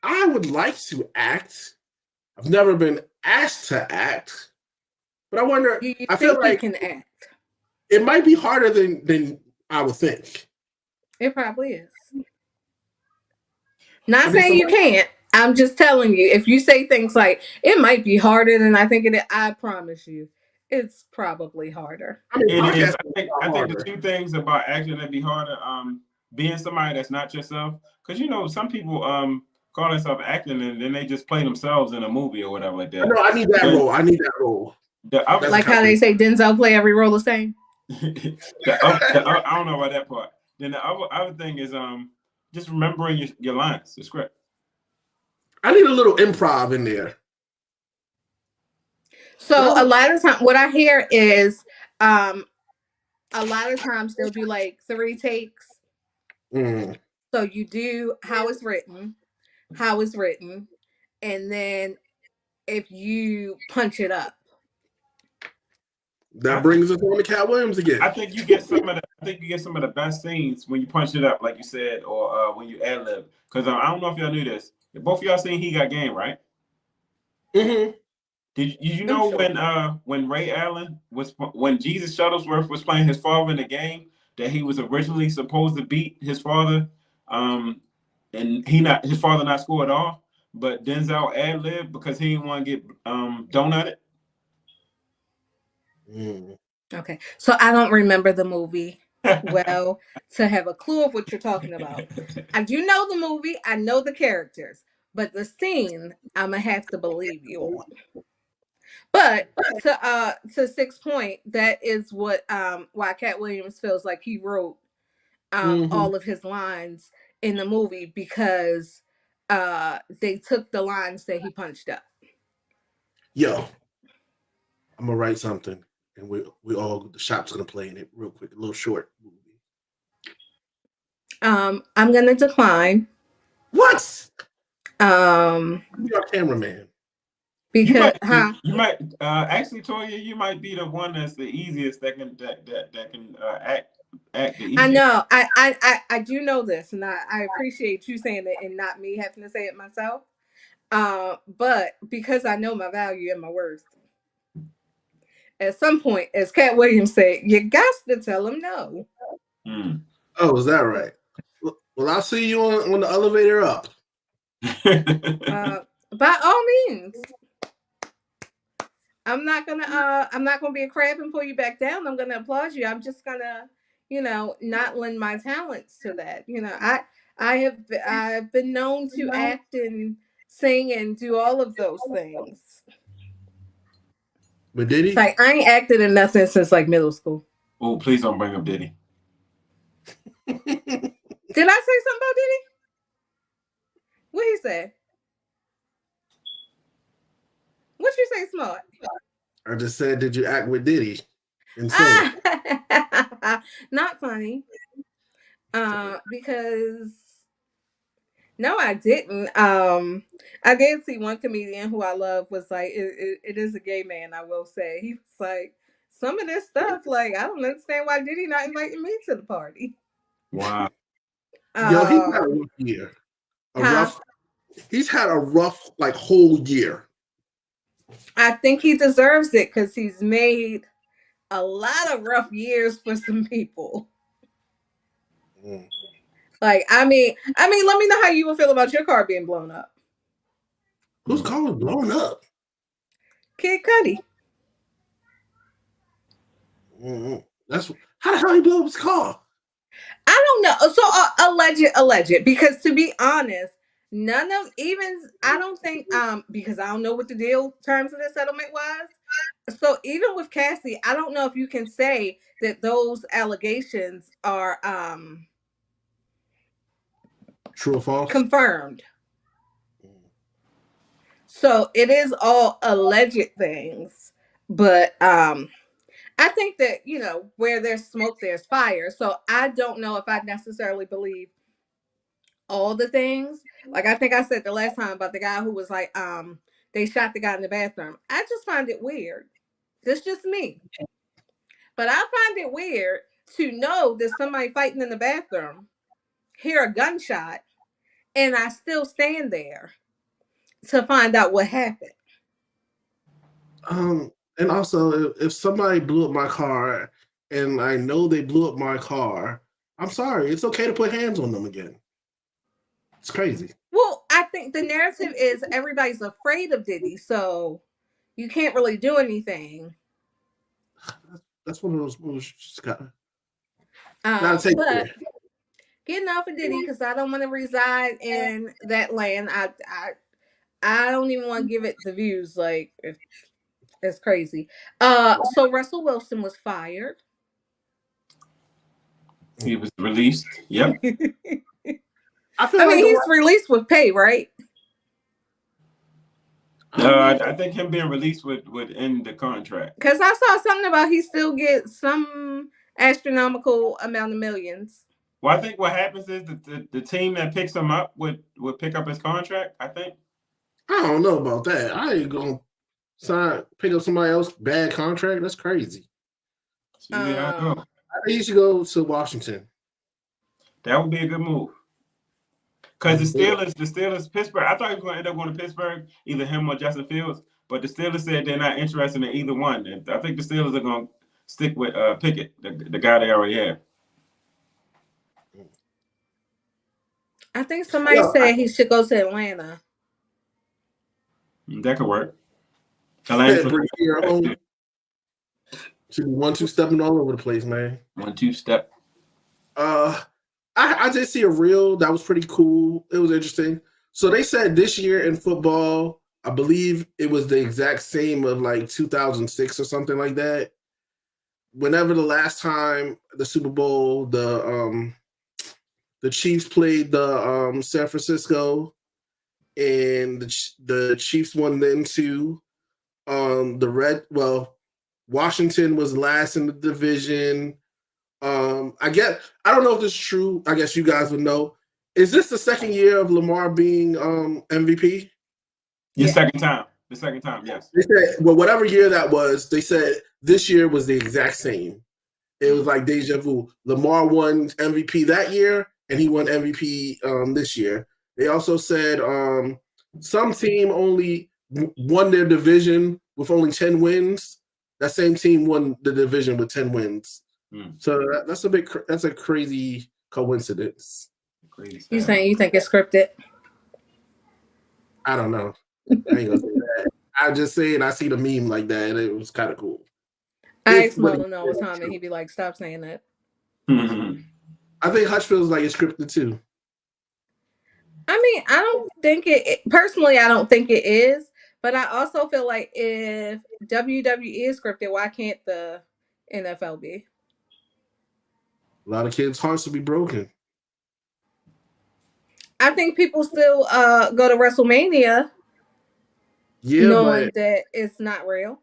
I would like to act. I've never been asked to act, but I wonder. You I think feel like you can act? it might be harder than I would think. It probably is. Not saying you can't. I'm just telling you. If you say things like it might be harder than I think it is, I promise you, it's probably harder. I mean, It is. podcasting I think the harder. two things about acting that be harder, being somebody that's not yourself, because some people call themselves acting and then they just play themselves in a movie or whatever like that. No, I need that And role. I need that role. Like how they say Denzel play every role the same. I don't know about that part. Then the other thing is just remembering your lines, the script. I need a little improv in there. So a lot of times, what I hear is, a lot of times they'll do like 3 takes. So you do how it's written, and then if you punch it up. That brings us on to Cat Williams again. I think you get some of the best scenes when you punch it up, like you said, or when you ad lib. Because I don't know if y'all knew this. Both of y'all seen He Got Game, right? Mm-hmm. Did you know when Ray Allen when Jesus Shuttlesworth was playing his father in the game that he was originally supposed to beat his father, and his father not score at all, but Denzel ad lib because he didn't want to get donutted. Okay, so I don't remember the movie well to have a clue of what you're talking about. I do know the movie, I know the characters, but the scene I'm gonna have to believe you on. But to 6 point, that is what why Cat Williams feels like he wrote all of his lines in the movie because they took the lines that he punched up. Yo, I'm gonna write something, and the shop's gonna play in it real quick. A little short movie. I'm gonna decline. What? Your cameraman. Because you might actually, Toya, you might be the one that's the easiest that can act the easiest. I know. I do know this, and I appreciate you saying it and not me having to say it myself. But because I know my value and my worth, at some point, as Cat Williams said, you got to tell him no. Oh, is that right? Well, I'll see you on the elevator up. By all means. I'm not gonna be a crab and pull you back down. I'm gonna applaud you. I'm just gonna, not lend my talents to that. I've been known to act and sing and do all of those things. But did he? It's like I ain't acted in nothing since like middle school. Oh, please don't bring up Diddy. Did I say something about Diddy? What he say? What you say, smart? I just said, did you act with Diddy? And sing? Not funny. Because no, I didn't. I did see one comedian who I love was like, it is a gay man, I will say. He was like, some of this stuff, like, I don't understand why Diddy not inviting me to the party. Wow. Yo, he got a rough year. He's had a rough like whole year. I think he deserves it because he's made a lot of rough years for some people. Like, I mean, let me know how you would feel about your car being blown up. Whose car was blown up? Kid Cudi. That's how the hell he blew up his car? I don't know. So alleged, because to be honest, none of I don't think because I don't know what the deal terms of the settlement was. So even with Cassie, I don't know if you can say that those allegations are true or false, confirmed. So it is all alleged things, but I think that, where there's smoke, there's fire. So I don't know if I necessarily believe all the things. Like I think I said the last time about the guy who was like, they shot the guy in the bathroom. I just find it weird. That's just me. But I find it weird to know that somebody fighting in the bathroom, hear a gunshot, and I still stand there to find out what happened. And also, if somebody blew up my car and I know they blew up my car, I'm sorry. It's okay to put hands on them again. It's crazy. Well, I think the narrative is everybody's afraid of Diddy, so you can't really do anything. That's one of those moves you just gotta take but getting off of Diddy, because I don't want to reside in that land. I don't even want to give it the views. Like, it's crazy. So Russell Wilson was fired. He was released. Yep. I mean, he's released with pay, right? I think him being released would end the contract. Because I saw something about he still gets some astronomical amount of millions. Well, I think what happens is that the team that picks him up would pick up his contract, I think. I don't know about that. I ain't gonna pick up somebody else's bad contract. That's crazy. Yeah, I know. I think he should go to Washington. That would be a good move. Because the Steelers, Pittsburgh, I thought he was going to end up going to Pittsburgh, either him or Justin Fields, but the Steelers said they're not interested in either one. And I think the Steelers are going to stick with Pickett, the guy they already have. I think somebody said he should go to Atlanta. That could work. Atlanta should be 1-2 stepping all over the place, man. 1-2 step. I did see a reel that was pretty cool. It was interesting. So they said this year in football, I believe it was the exact same of like 2006 or something like that. Whenever the last time the Super Bowl, the Chiefs played the San Francisco, and the Chiefs won then too. Washington was last in the division. I don't know if this is true. I guess you guys would know. Is this the second year of Lamar being MVP? The second time, yes. They said, well, whatever year that was, they said this year was the exact same. It was like deja vu. Lamar won MVP that year, and he won MVP this year. They also said some team only won their division with only 10 wins. That same team won the division with 10 wins. So that's a crazy coincidence. You saying you think it's scripted? I don't know. I ain't gonna say that. I just saying I see the meme like that, and it was kind of cool. I ask Marlon all the time, and he'd be like, "Stop saying that." I think Hutch feels like it's scripted too. I mean, I don't think personally. I don't think it is, but I also feel like if WWE is scripted, why can't the NFL be? A lot of kids' hearts will be broken. I think people still go to WrestleMania knowing that it's not real.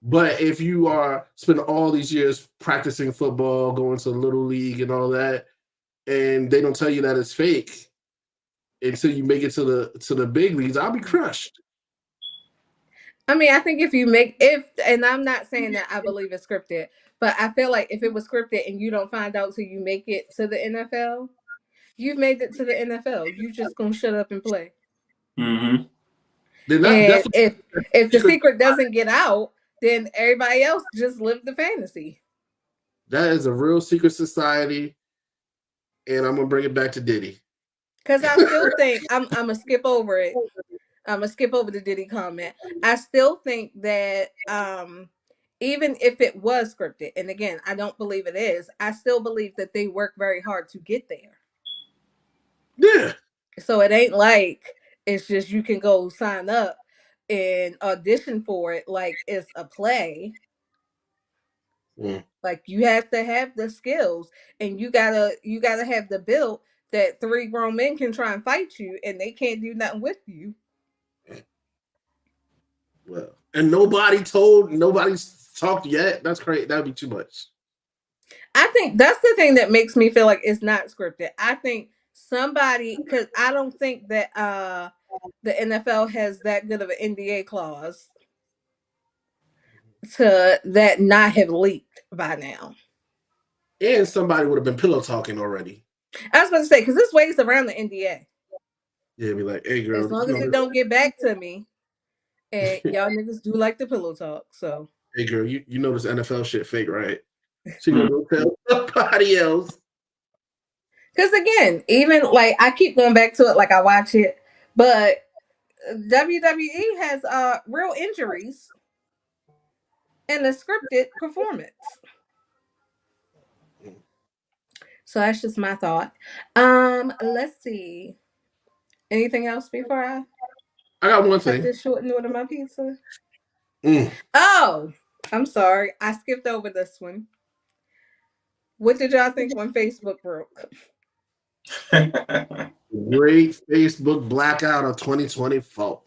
But if you are spending all these years practicing football, going to Little League and all that, and they don't tell you that it's fake until you make it to the big leagues, I'll be crushed. I mean, I think and I'm not saying that I believe it's scripted, but I feel like if it was scripted and you don't find out till you make it to the NFL, You've made it to the NFL. You just gonna shut up and play. Mm-hmm. And if the secret doesn't get out, then everybody else just live the fantasy. That is a real secret society, and I'm gonna bring it back to Diddy. Because I still think I'm gonna skip over it. I'm gonna skip over the Diddy comment. I still think that even if it was scripted, and again, I don't believe it is, I still believe that they work very hard to get there. Yeah. So it ain't like it's just you can go sign up and audition for it like it's a play. Like you have to have the skills, and you gotta have the build that 3 grown men can try and fight you, and they can't do nothing with you. Well, and nobody's talked yet. That's great. That'd be too much. I think that's the thing that makes me feel like it's not scripted. I think somebody, because I don't think that the NFL has that good of an NDA clause to that not have leaked by now. And somebody would have been pillow talking already. I was about to say, because this weighs around the NDA. Yeah, be like, hey girl. As long as it don't get back to me, and y'all niggas do like the pillow talk, so. Hey girl, you know this NFL shit fake, right? She gonna go tell somebody else. Because again, even like I keep going back to it, like I watch it, but WWE has real injuries in a scripted performance. So that's just my thought. Let's see. Anything else before I got one thing. This short and order my pizza. Mm. Oh, I'm sorry. I skipped over this one. What did y'all think when Facebook broke? Great Facebook blackout of 2024.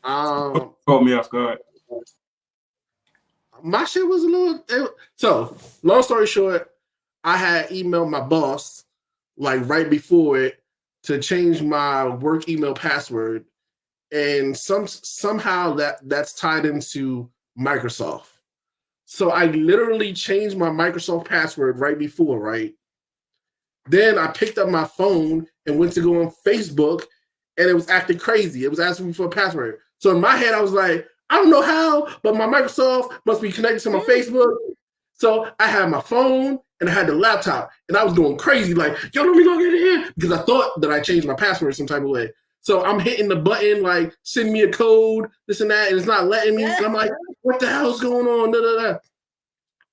Caught me off guard. My shit was a little. So, long story short, I had emailed my boss like right before it to change my work email password, and somehow that's tied into Microsoft. So I literally changed my Microsoft password right before, right? Then I picked up my phone and went to go on Facebook, and it was acting crazy. It was asking me for a password. So in my head, I was like, I don't know how, but my Microsoft must be connected to my Facebook. So I had my phone and I had the laptop, and I was going crazy, like, yo, let me go get in here, because I thought that I changed my password some type of way. So I'm hitting the button, like, send me a code, this and that, and it's not letting me. And I'm like, what the hell's going on? Da, da, da.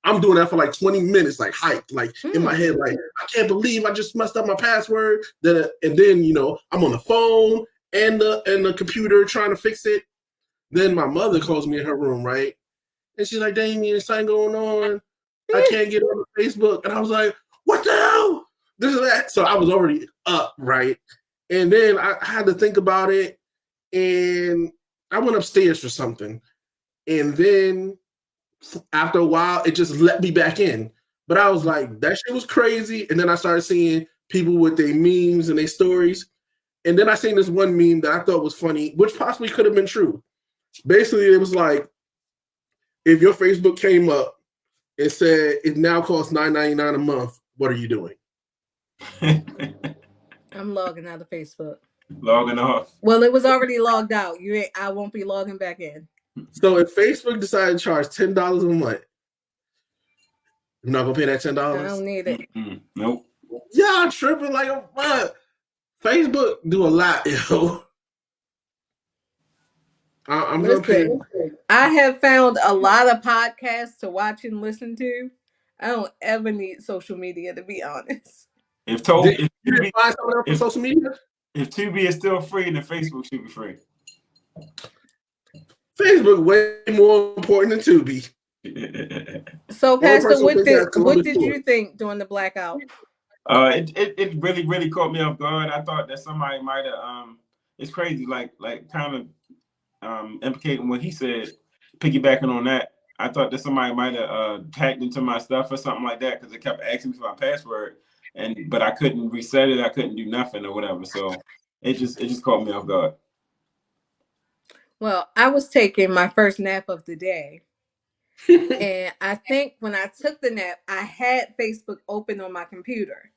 I'm doing that for like 20 minutes, like hyped, like in my head, like, I can't believe I just messed up my password. And then, you know, I'm on the phone and the computer trying to fix it. Then my mother calls me in her room, right? And she's like, Damien, something going on. I can't get on Facebook. And I was like, what the hell? This is that. So I was already up, right? And then I had to think about it. And I went upstairs for something. And then after a while, it just let me back in. But I was like, that shit was crazy. And then I started seeing people with their memes and their stories. And then I seen this one meme that I thought was funny, which possibly could have been true. Basically, it was like, if your Facebook came up and said it now costs $9.99 a month, what are you doing? I'm logging out of Facebook. Logging off. Well, it was already logged out. I won't be logging back in. So if Facebook decided to charge $10 a month, you're not gonna pay that $10? I don't need it. Nope. Y'all tripping like a fuck. Facebook do a lot, yo. I'm gonna pay. I have found a lot of podcasts to watch and listen to. I don't ever need social media, to be honest. If Tubi is still free, then Facebook should be free. Facebook way more important than Tubi. So, Pastor, what did you think during the blackout? It really, really caught me off guard. I thought that somebody might have it's crazy, like kind of implicating what he said, piggybacking on that. I thought that somebody might have hacked into my stuff or something like that, because it kept asking me for my password, but I couldn't reset it. I couldn't do nothing or whatever. So it just caught me off guard. Well, I was taking my first nap of the day, And I think when I took the nap, I had Facebook open on my computer.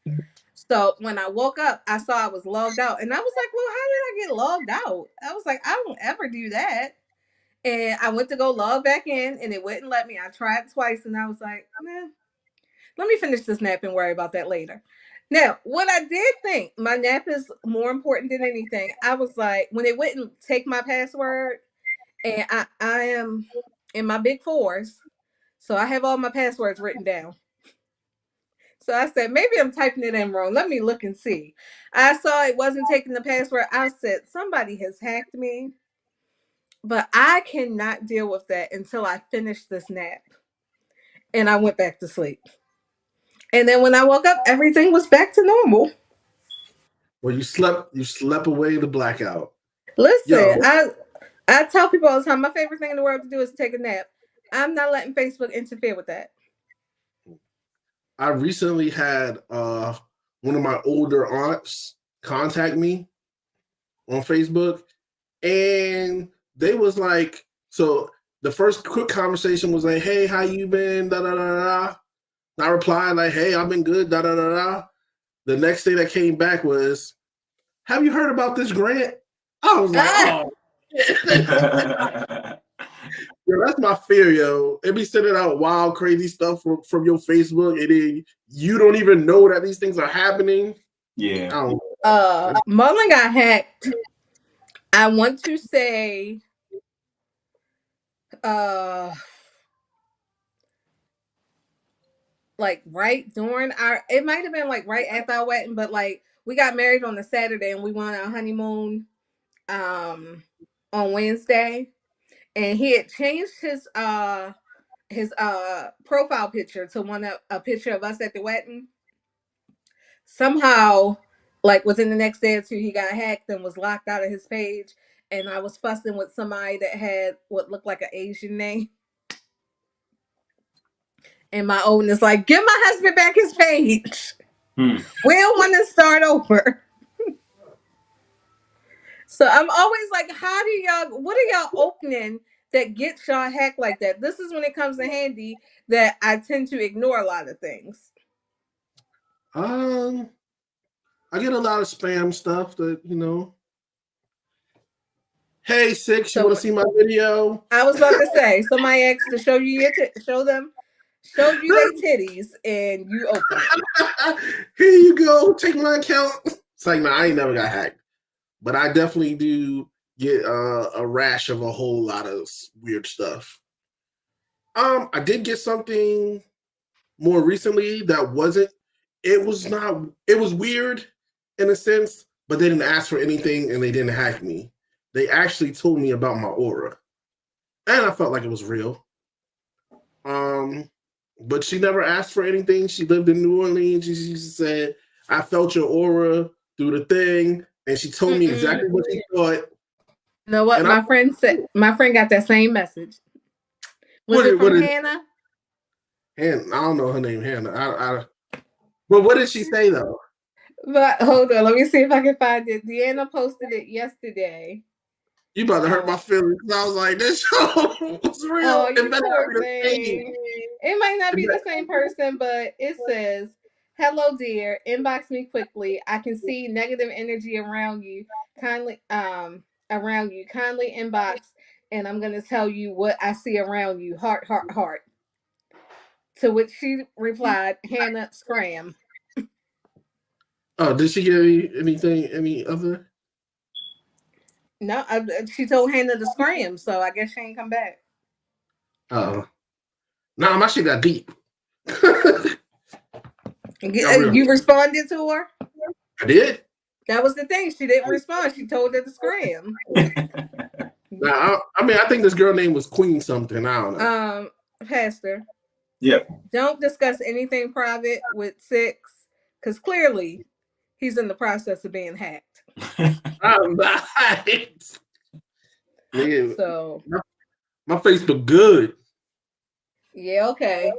So when I woke up, I saw I was logged out. And I was like, well, how did I get logged out? I was like, I don't ever do that. And I went to go log back in and it wouldn't let me. I tried twice and I was like, nah, let me finish this nap and worry about that later. Now, what I did think, my nap is more important than anything. I was like, when it wouldn't take my password, and I am in my big fours, so I have all my passwords written down. So I said, maybe I'm typing it in wrong. Let me look and see. I saw it wasn't taking the password. I said, somebody has hacked me. But I cannot deal with that until I finish this nap. And I went back to sleep. And then when I woke up, everything was back to normal. Well, you slept away the blackout. Listen, Yo, I tell people all the time, my favorite thing in the world to do is take a nap. I'm not letting Facebook interfere with that. I recently had one of my older aunts contact me on Facebook, and they was like, so the first quick conversation was like, hey, how you been? Da da da da. And I replied like, hey, I've been good. Da da da da. The next thing that came back was, have you heard about this grant? I was like, oh. Yo, that's my fear, yo. It be sending out wild, crazy stuff from your Facebook, and then you don't even know that these things are happening. Yeah. Marlon got hacked. I want to say like right during our, it might have been like right after our wedding, but like we got married on a Saturday and we went on our honeymoon on Wednesday, and he had changed his profile picture to a picture of us at the wedding. Somehow, like within the next day or two, he got hacked and was locked out of his page. And I was fussing with somebody that had what looked like an Asian name. And my oldest like, give my husband back his page. We don't want to start over. So I'm always like, what are y'all opening that gets y'all hacked like that? This is when it comes in handy that I tend to ignore a lot of things. I get a lot of spam stuff that, you know. Hey, Six, you want to see my video? I was about to say, somebody asked to show you show you their titties, and you open it. Here you go. Take my account. It's like, I ain't never got hacked, but I definitely do get a rash of a whole lot of weird stuff. I did get something more recently that wasn't. It was weird in a sense, but they didn't ask for anything and they didn't hack me. They actually told me about my aura, and I felt like it was real. But she never asked for anything. She lived in New Orleans. She said, I felt your aura through the thing. And she told me exactly what she thought. You know what? My friend got that same message. Was it from Hannah? Hannah, I don't know her name, Hannah. But what did she say, though? But hold on. Let me see if I can find it. Deanna posted it yesterday. You about to hurt my feelings. I was like, this show was real. Oh, you poor thing. It might not be the same person, but it says, hello, dear. Inbox me quickly. I can see negative energy around you. Kindly inbox, and I'm gonna tell you what I see around you. Heart, heart, heart. To which she replied, Hannah, scram. Oh, did she give anything, any other? No, she told Hannah to scram, so I guess she ain't come back. Oh. Nah, my shit got deep. You responded to her? I did? That was the thing. She didn't respond. She told her to scram. Nah, I think this girl name was Queen something. I don't know. Pastor. Yeah. Don't discuss anything private with Six, because clearly he's in the process of being hacked. I'm not. Nigga, so my Facebook good. Yeah, okay.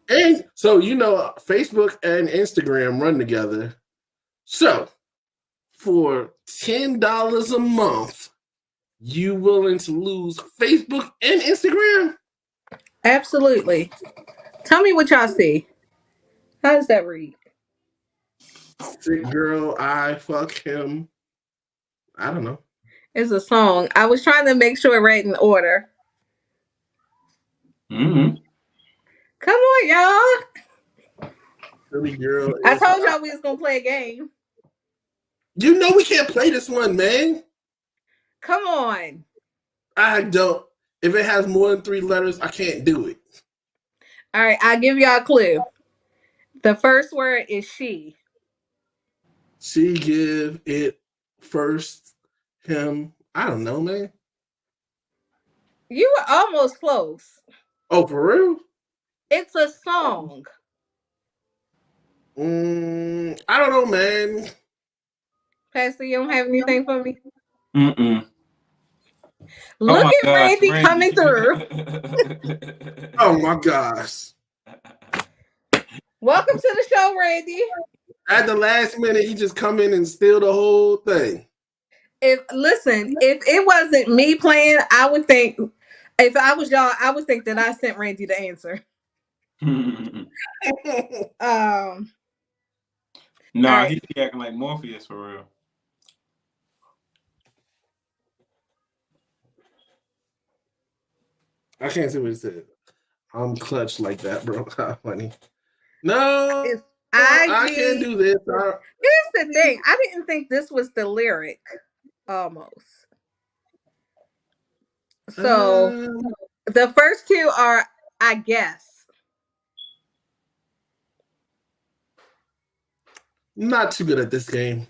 And so Facebook and Instagram run together. So for $10 a month, you willing to lose Facebook and Instagram? Absolutely. Tell me what y'all see. How does that read? Sick girl, I fuck him. I don't know. It's a song. I was trying to make sure it read in order. Mm-hmm. Come on, y'all. Silly girl I is told hot. y'all we was gonna play a game. You know we can't play this one, man. Come on. I don't. If it has more than 3 letters, I can't do it. All right, I'll give y'all a clue. The first word is she. She give it first him. I don't know, man. You were almost close. Oh, for real? It's a song. I don't know, man. Pastor, you don't have anything for me? Mm-mm. Oh Look my at gosh, Randy Randy. coming through. Oh my gosh. Welcome to the show, Randy. At the last minute, he just come in and steal the whole thing. If it wasn't me playing, I would think if I was y'all, I would think that I sent Randy the answer. Nah, All right. he be acting like Morpheus for real. I can't see what it said. I'm clutched like that, bro. How funny. No, It's I can't IG. do this. Here's the thing. I didn't think this was the lyric almost. So the first two are I guess. Not too good at this game.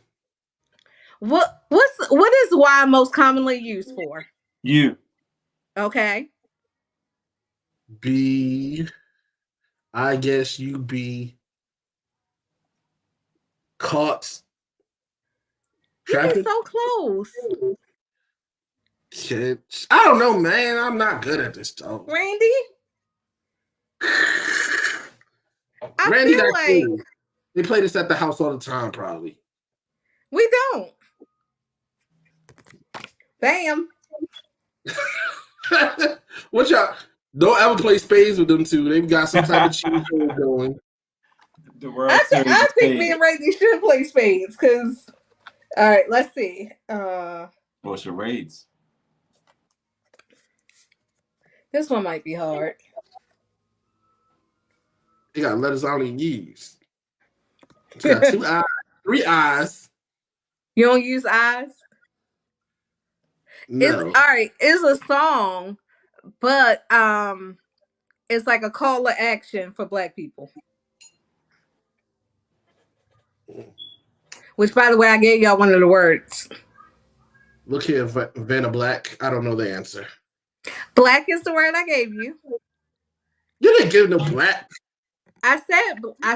What is Y most commonly used for? You. Okay. B. I guess you be caught You get trapping. so close. Shit. I don't know, man. I'm not good at this stuff. Randy? I Randy feel got like clues. They play this at the house all the time, probably. we don't. Bam. What y'all? Don't ever play spades with them two. They've got some type of cheat code going. The World Series I of think me Spades. and Randy should play spades because all right, let's see. Or charades. This one might be hard. They got letters I don't even use. It's got 2 eyes, 3 eyes. You don't use eyes? It's No. all right, it's a song, but it's like a call to action for black people. Which by the way, I gave y'all one of the words. Look here, Vanna Black. I don't know the answer. Black is the word I gave you. You didn't give no black. I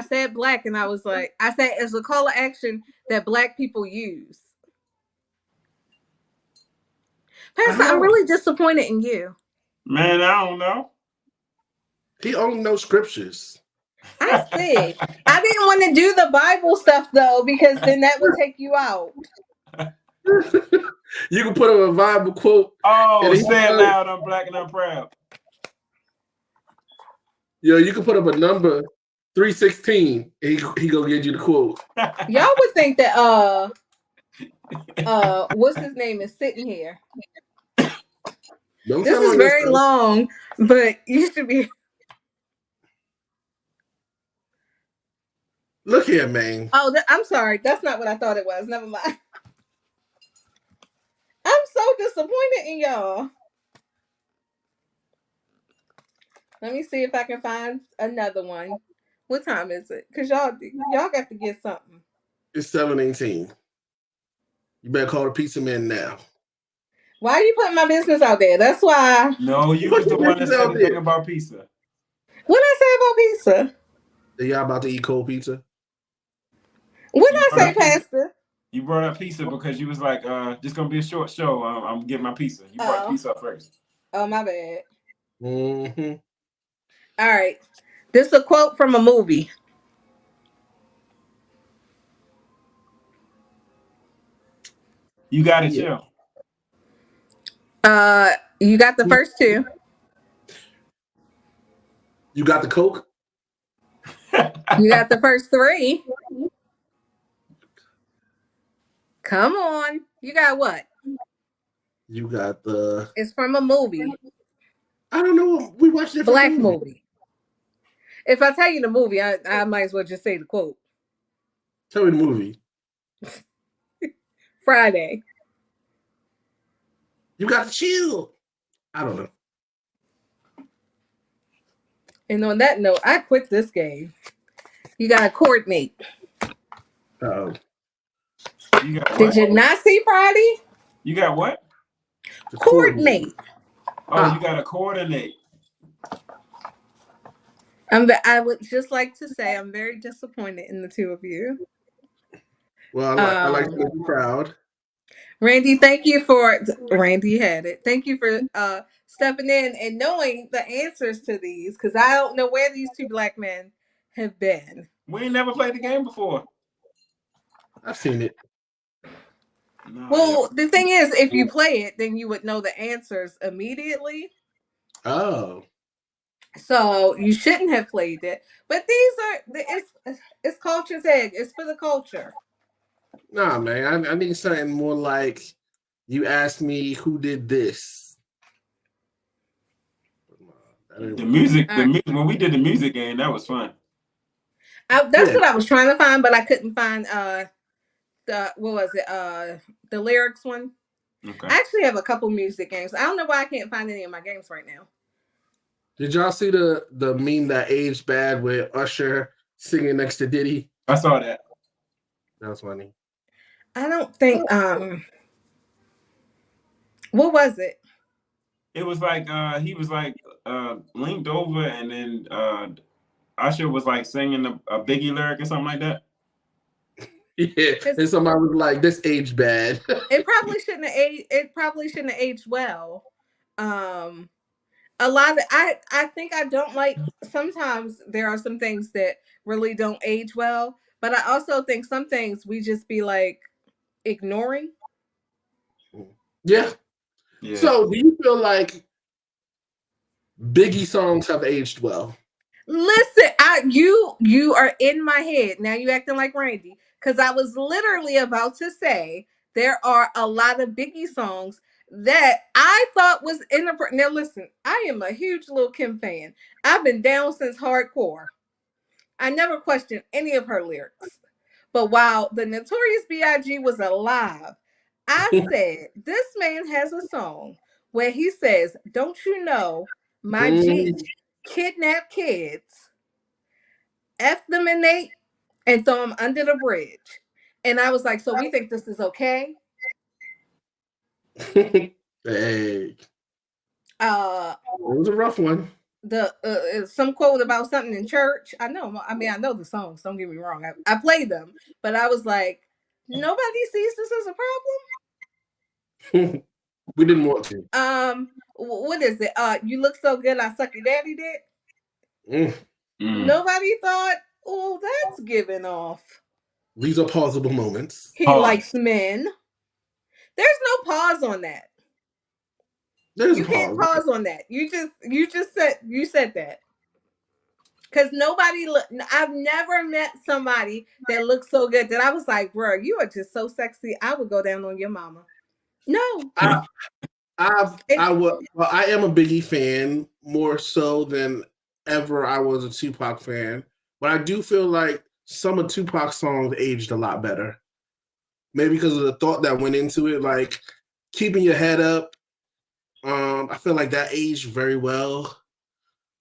said black, and I was like, I said it's a call to action that black people use. Pastor, I'm really disappointed in you. Man, I don't know. He only knows scriptures. I see. I didn't want to do the Bible stuff though, because then that would take you out. You can put up a Bible quote. Oh, say it loud. I'm black and I'm proud. Yo, you can put up a number 316 and he go get you the quote. Y'all would think that what's his name is sitting here. Don't This is very long, but you should be. Look here, man. Oh, I'm sorry. That's not what I thought it was. Never mind. I'm so disappointed in y'all. Let me see if I can find another one. What time is it? Because y'all got to get something. It's 7:18. You better call the pizza man now. Why are you putting my business out there? That's why. No, you was the one that said the thing about pizza. What did I say about pizza? Are y'all about to eat cold pizza? What did I say, Pastor? You brought up pizza because you was like, this gonna be a short show. I'm getting my pizza. You brought pizza up first. Oh, my bad. Mm-hmm. All right. This is a quote from a movie. You got it, chill. You got the first two. You got the Coke? You got the first three. Come on. You got what? You got the. It's from a movie. I don't know. We watched it. Black movie. If I tell you the movie, I might as well just say the quote. Tell me the movie. Friday. You got the chill. I don't know. And on that note, I quit this game. You gotta coordinate. You got what? Did you not see Friday? You got what? Coordinate. Oh, you gotta coordinate. I would just like to say I'm very disappointed in the two of you. Well, I like to be proud. Randy, thank you for Randy had it. Thank you for stepping in and knowing the answers to these, because I don't know where these two black men have been. We ain't never played the game before. I've seen it. No, Well, the thing is, if you play it, then you would know the answers immediately. Oh. So you shouldn't have played it. But it's culture's egg. It's for the culture. Nah, man. I need something more like you asked me who did this. the music. When we did the music game, that was fun. That's what I was trying to find, but I couldn't find the lyrics one. Okay. I actually have a couple music games. I don't know why I can't find any of my games right now. Did y'all see the meme that aged bad with Usher singing next to Diddy? I saw that. That was funny. I don't think what was it? It was like he was like linked over, and then Usher was like singing a Biggie lyric or something like that. Yeah, and somebody was like, "This aged bad." It probably shouldn't have aged. It probably shouldn't have aged well. A lot of I think I don't like. Sometimes there are some things that really don't age well, but I also think some things we just be like ignoring. Yeah. So, do you feel like Biggie songs have aged well? Listen, you are in my head now. You acting like Randy, because I was literally about to say there are a lot of Biggie songs that I thought was inappropriate. Now listen, I am a huge Lil' Kim fan. I've been down since hardcore. I never questioned any of her lyrics. But while the Notorious B.I.G. was alive, I said, this man has a song where he says, don't you know my G kidnap kids, F them and throw them under the bridge. And I was like, so we think this is okay? Hey. It was a rough one. Some quote about something in church. I know the songs, don't get me wrong. I played them, but I was like, nobody sees this as a problem. We didn't want to. What is it? You look so good, I suck your daddy dick. Nobody thought, oh, that's giving off. These are pausable moments. He likes men. There's no pause on that. You can't pause on that. You said that. Because I've never met somebody that looks so good that I was like, bro, you are just so sexy. I would go down on your mama. No. I am a Biggie fan, more so than ever I was a Tupac fan. But I do feel like some of Tupac's songs aged a lot better. Maybe because of the thought that went into it, like keeping your head up. I feel like that aged very well.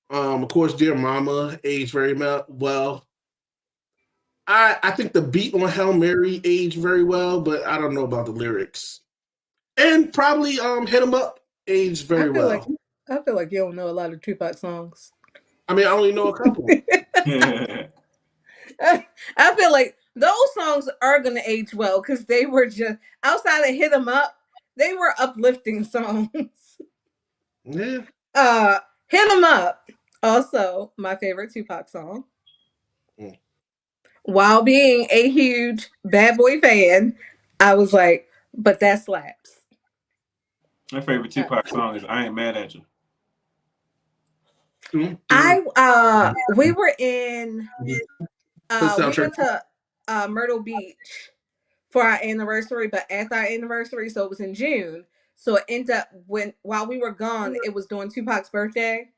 Of course, Dear Mama aged very well. I think the beat on Hail Mary aged very well, but I don't know about the lyrics. And probably Hit 'Em Up aged very well. I feel like you don't know a lot of Tupac songs. I mean, I only know a couple. I feel like those songs are going to age well because they were just, outside of Hit 'Em Up, they were uplifting songs. Yeah. Hit 'Em Up, also my favorite Tupac song. While being a huge Bad Boy fan, I was like, but that slaps. My favorite Tupac song is I Ain't Mad at You. We were in we went to Myrtle Beach for our anniversary, but after our anniversary, so it was in June. So it ended up while we were gone, it was during Tupac's birthday.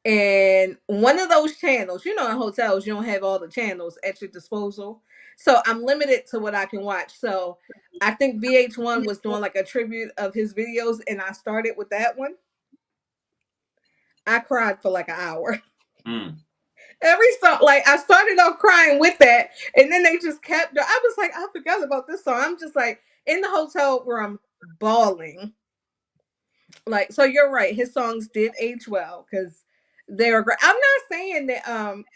And one of those channels, in hotels, you don't have all the channels at your disposal. So I'm limited to what I can watch. So I think VH1 was doing like a tribute of his videos, and I started with that one. I cried for like an hour. Every song, like I started off crying with that, and then they just kept. I was like, I forgot about this song. I'm just like in the hotel room bawling. Like, so you're right. His songs did age well because they are great. I'm not saying that.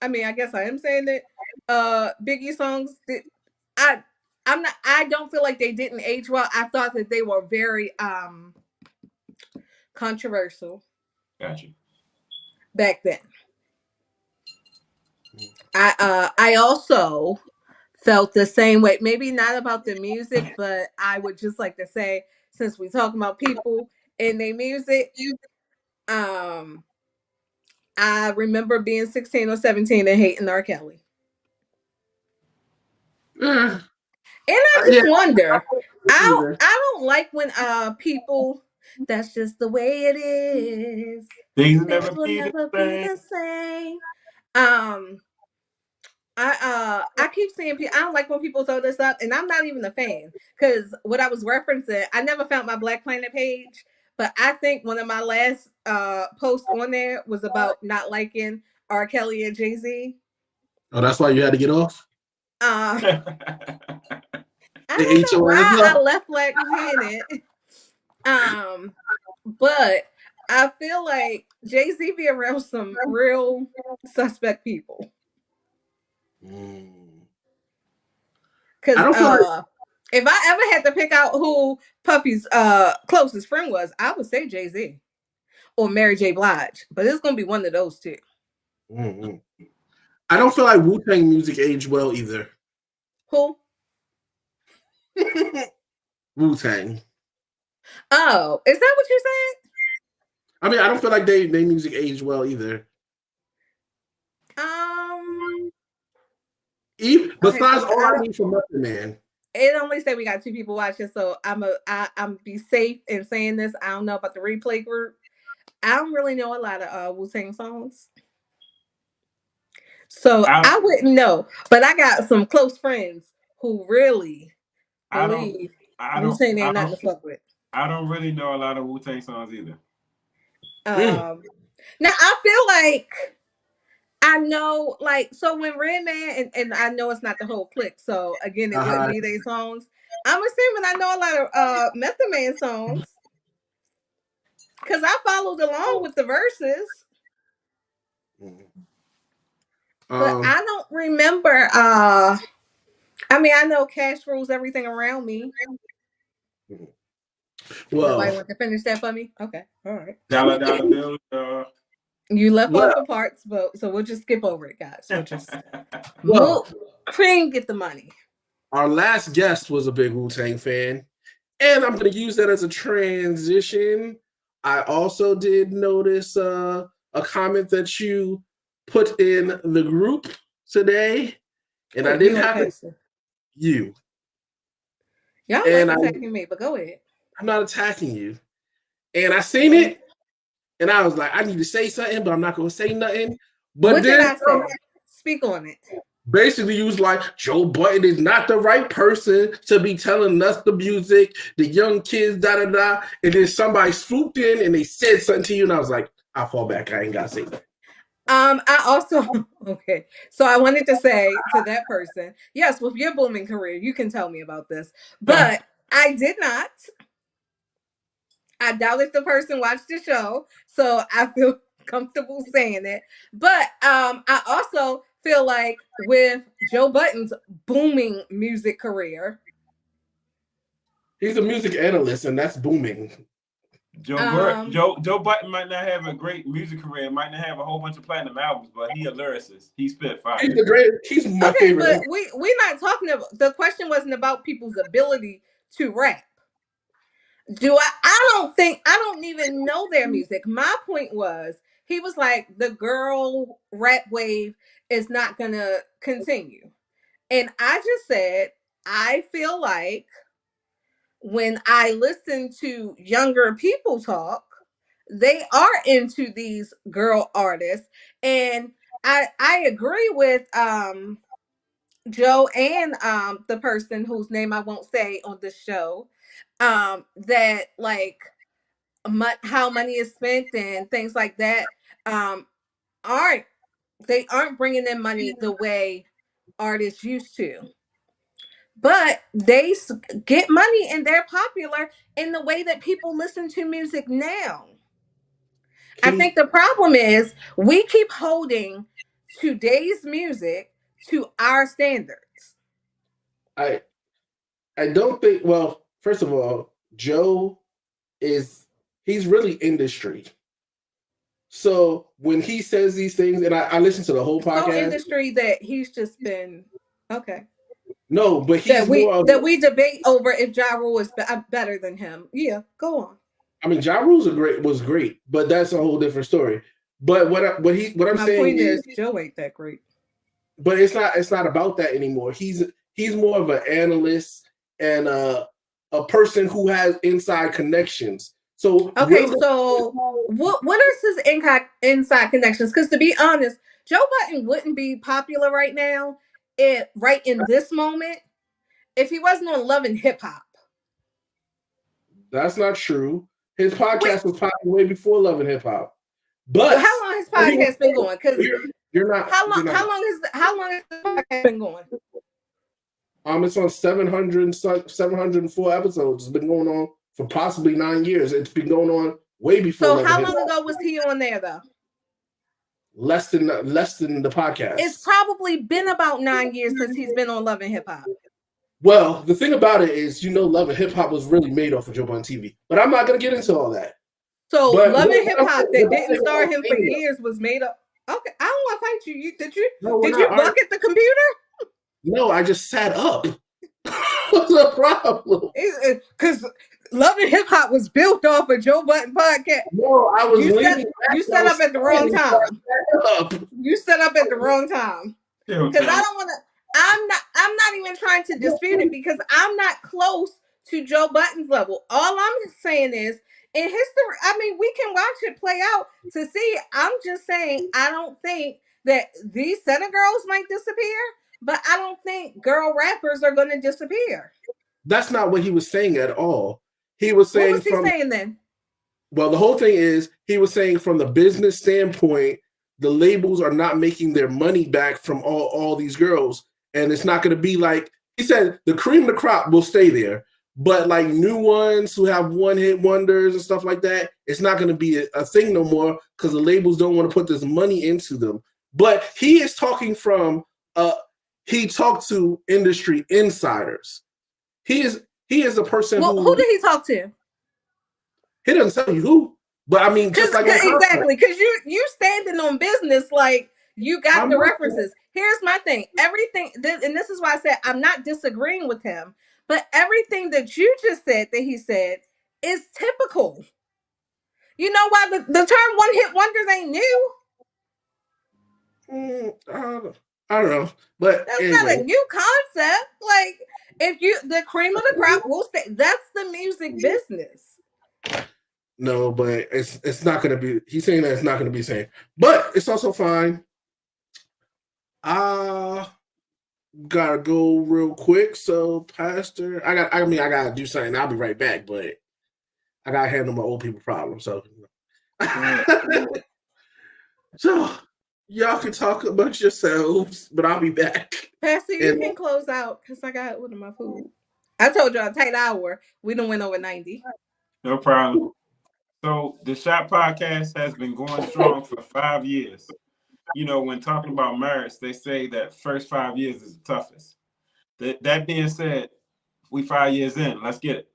I mean, I guess I am saying that. Biggie songs did. I'm not. I don't feel like they didn't age well. I thought that they were very controversial. Gotcha. Back then. I also felt the same way. Maybe not about the music, but I would just like to say, since we talking about people and their music, I remember being 16 or 17 and hating R. Kelly. And I just wonder, I don't like when people, that's just the way it is. Things Things will never be the same. I keep seeing people. I don't like when people throw this up, and I'm not even a fan because what I was referencing, I never found my Black Planet page, but I think one of my last posts on there was about not liking R. Kelly and Jay-Z. Oh, that's why you had to get off? I don't know why I left like saying it. But I feel like Jay-Z be around some real suspect people. Because if I ever had to pick out who Puffy's closest friend was, I would say Jay-Z or Mary J. Blige. But it's gonna be one of those two. I don't feel like Wu-Tang music aged well either. Who? Wu-Tang. Oh, is that what you said? I mean, I don't feel like they music aged well either. Besides R&B from Method Man. It only said we got 2 people watching, so I'm be safe in saying this. I don't know about the replay group. I don't really know a lot of Wu-Tang songs, so I wouldn't know. But I got some close friends who really believe Wu-Tang ain't nothing to fuck with. I don't really know a lot of Wu-Tang songs either. Now I feel like I know, like, so when Redman, and I know it's not the whole clique, so again, it wouldn't be their songs. I'm assuming I know a lot of Method Man songs because I followed along with the verses. But I don't remember. I mean, I know Cash rules everything around me. Well, nobody want to finish that for me? Okay, all right. Dollar bills. You left off the parts, but so we'll just skip over it, guys. We'll just cream, get the money. Our last guest was a big Wu-Tang fan, and I'm going to use that as a transition. I also did notice a comment that you put in the group today, and I didn't have it. You. Y'all like attacking me, but go ahead. I'm not attacking you. And I seen it, and I was like, I need to say something, but I'm not going to say nothing. But what did I say? Speak on it. Basically, you was like, Joe Budden is not the right person to be telling us the music, the young kids, da-da-da. And then somebody swooped in and they said something to you, and I was like, I'll fall back. I ain't got to say that. I also, okay. So I wanted to say to that person, yes, with your booming career, you can tell me about this. But I did not. I doubt if the person watched the show, so I feel comfortable saying it. But I also feel like with Joe Budden's booming music career, he's a music analyst, and that's booming. Joe Budden might not have a great music career, might not have a whole bunch of platinum albums, but he a lyricist. He spit fire. He's my favorite. But we're not talking about, the question wasn't about people's ability to rap. I don't even know their music. My point was he was like, the girl rap wave is not gonna continue. And I just said, I feel like when I listen to younger people talk, they are into these girl artists. And I agree with Joe and the person whose name I won't say on this show, that like how money is spent and things like that aren't they aren't bringing in money the way artists used to, but they get money and they're popular in the way that people listen to music now. I think the problem is we keep holding today's music to our standards. I don't think. Well, first of all, Joe he's really industry. So when he says these things, and I listen to the whole podcast. So industry that he's just been okay. No, but he's that we debate over if Ja Rule is better than him. Yeah, go on. I mean, Ja Rule's was great, but that's a whole different story. But what I'm saying point is Joe ain't that great. But it's not about that anymore. He's more of an analyst and a person who has inside connections. So okay, so what is his inside connections? Because to be honest, Joe Budden wouldn't be popular right now, right in this moment, if he wasn't on Love and Hip Hop. That's not true. His podcast was popular way before Love and Hip Hop. But how long has podcast been going? Because you're not. How long has the podcast been going? It's on 704 episodes. It's been going on for possibly 9 years. It's been going on way before. So how long ago was he on there though? Less than the podcast. It's probably been about 9 years since he's been on Love and Hip Hop. Well, the thing about it is, Love and Hip Hop was really made off of Joe Budden TV. But I'm not going to get into all that. So Love and Hip Hop that didn't star him for years was made up. Okay, I don't want to fight you. Did you bucket the computer? No, I just sat up. What's the problem? Because Love and Hip Hop was built off of Joe Budden podcast. No, I was you set up at the wrong time. You set up at the wrong time. Because I don't want to. I'm not even trying to dispute it because I'm not close to Joe Budden's level. All I'm saying is, in history, I mean, we can watch it play out to see. I'm just saying, I don't think that these set of girls might disappear, but I don't think girl rappers are going to disappear. That's not what he was saying at all. He was saying. What was he saying then? Well, the whole thing is, he was saying from the business standpoint, the labels are not making their money back from all these girls. And it's not going to be like, he said, the cream of the crop will stay there. But like new ones who have one-hit wonders and stuff like that, it's not going to be a thing no more because the labels don't want to put this money into them. But he is talking from, he talked to industry insiders. He is a person who did he talk to? He doesn't tell you who. But I mean, just like exactly, because you standing on business like you got the references. Here's my thing. Everything, and this is why I said I'm not disagreeing with him, but everything that you just said that he said is typical. You know why the term one-hit wonders ain't new? I don't know. But that's not a new concept. Like, the cream of the crop will stay. That's the music business. No, but it's not going to be. He's saying that it's not going to be the same, but it's also fine. Gotta go real quick. So, Pastor, I gotta do something. I'll be right back, but I gotta handle my old people problem. So, so y'all can talk amongst yourselves, but I'll be back. Pastor, you can close out because I got one of my food. I told you a tight hour. We done went over 90. No problem. So the Shop Podcast has been going strong for 5 years. When talking about marriage, they say that first 5 years is the toughest. That being said, we 5 years in. Let's get it.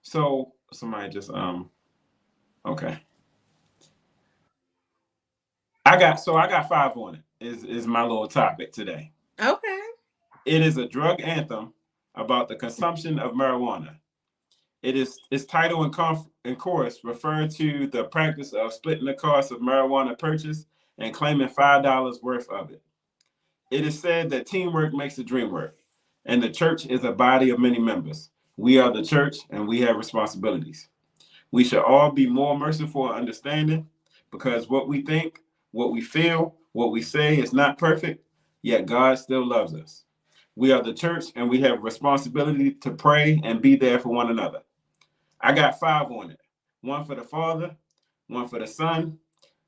So somebody just okay. I got 5 on it. Is my little topic today. Okay. It is a drug anthem about the consumption of marijuana. Its title and chorus refer to the practice of splitting the cost of marijuana purchase and claiming $5 worth of it. It is said that teamwork makes the dream work, and the church is a body of many members. We are the church, and we have responsibilities. We should all be more merciful and understanding, because what we think, what we feel, what we say is not perfect, yet God still loves us. We are the church, and we have a responsibility to pray and be there for one another. I got 5 on it. 1 for the Father, 1 for the Son,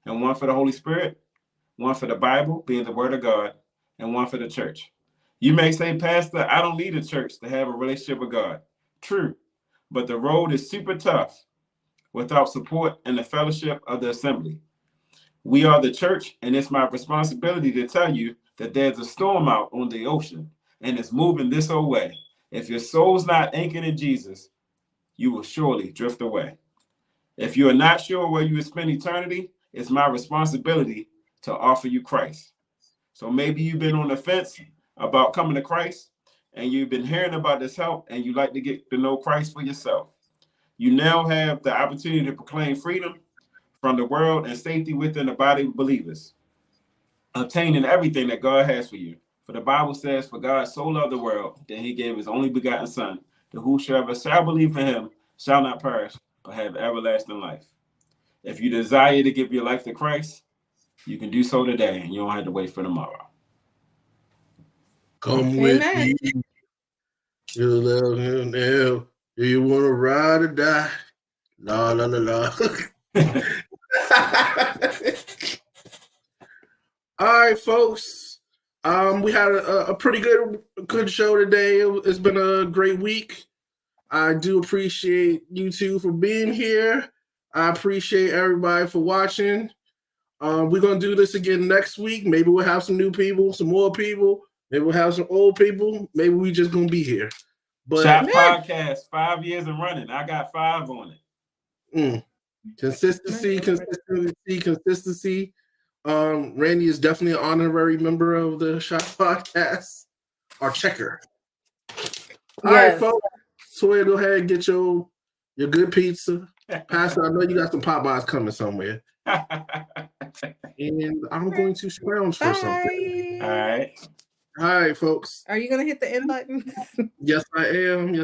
and 1 for the Holy Spirit, 1 for the Bible, being the Word of God, and 1 for the church. You may say, Pastor, I don't need a church to have a relationship with God. True, but the road is super tough without support and the fellowship of the assembly. We are the church, and it's my responsibility to tell you that there's a storm out on the ocean, and it's moving this whole way. If your soul's not anchored in Jesus, you will surely drift away. If you are not sure where you will spend eternity, it's my responsibility to offer you Christ. So maybe you've been on the fence about coming to Christ, and you've been hearing about this help, and you like to get to know Christ for yourself. You now have the opportunity to proclaim freedom from the world and safety within the body of believers, obtaining everything that God has for you. For the Bible says, for God so loved the world that he gave his only begotten Son, that whosoever shall believe in him shall not perish, but have everlasting life. If you desire to give your life to Christ, you can do so today, and you don't have to wait for tomorrow. Come with Amen. me. You love him now. Do you want to ride or die? La la la la. All right, folks. We had a pretty good show today. It's been a great week. I do appreciate you two for being here. I appreciate everybody for watching. We're gonna do this again next week. Maybe we'll have some new people, some more people. Maybe we'll have some old people. Maybe we just gonna be here. But Shop Podcast, 5 years and running. I got 5 on it. Consistency. Randy is definitely an honorary member of the Shop Podcast. Our checker. All right, folks. So go ahead and get your good pizza. Pastor, I know you got some Popeyes coming somewhere. And I'm going to scrounge for something. All right. All right, folks. Are you going to hit the end button? Yes, I am.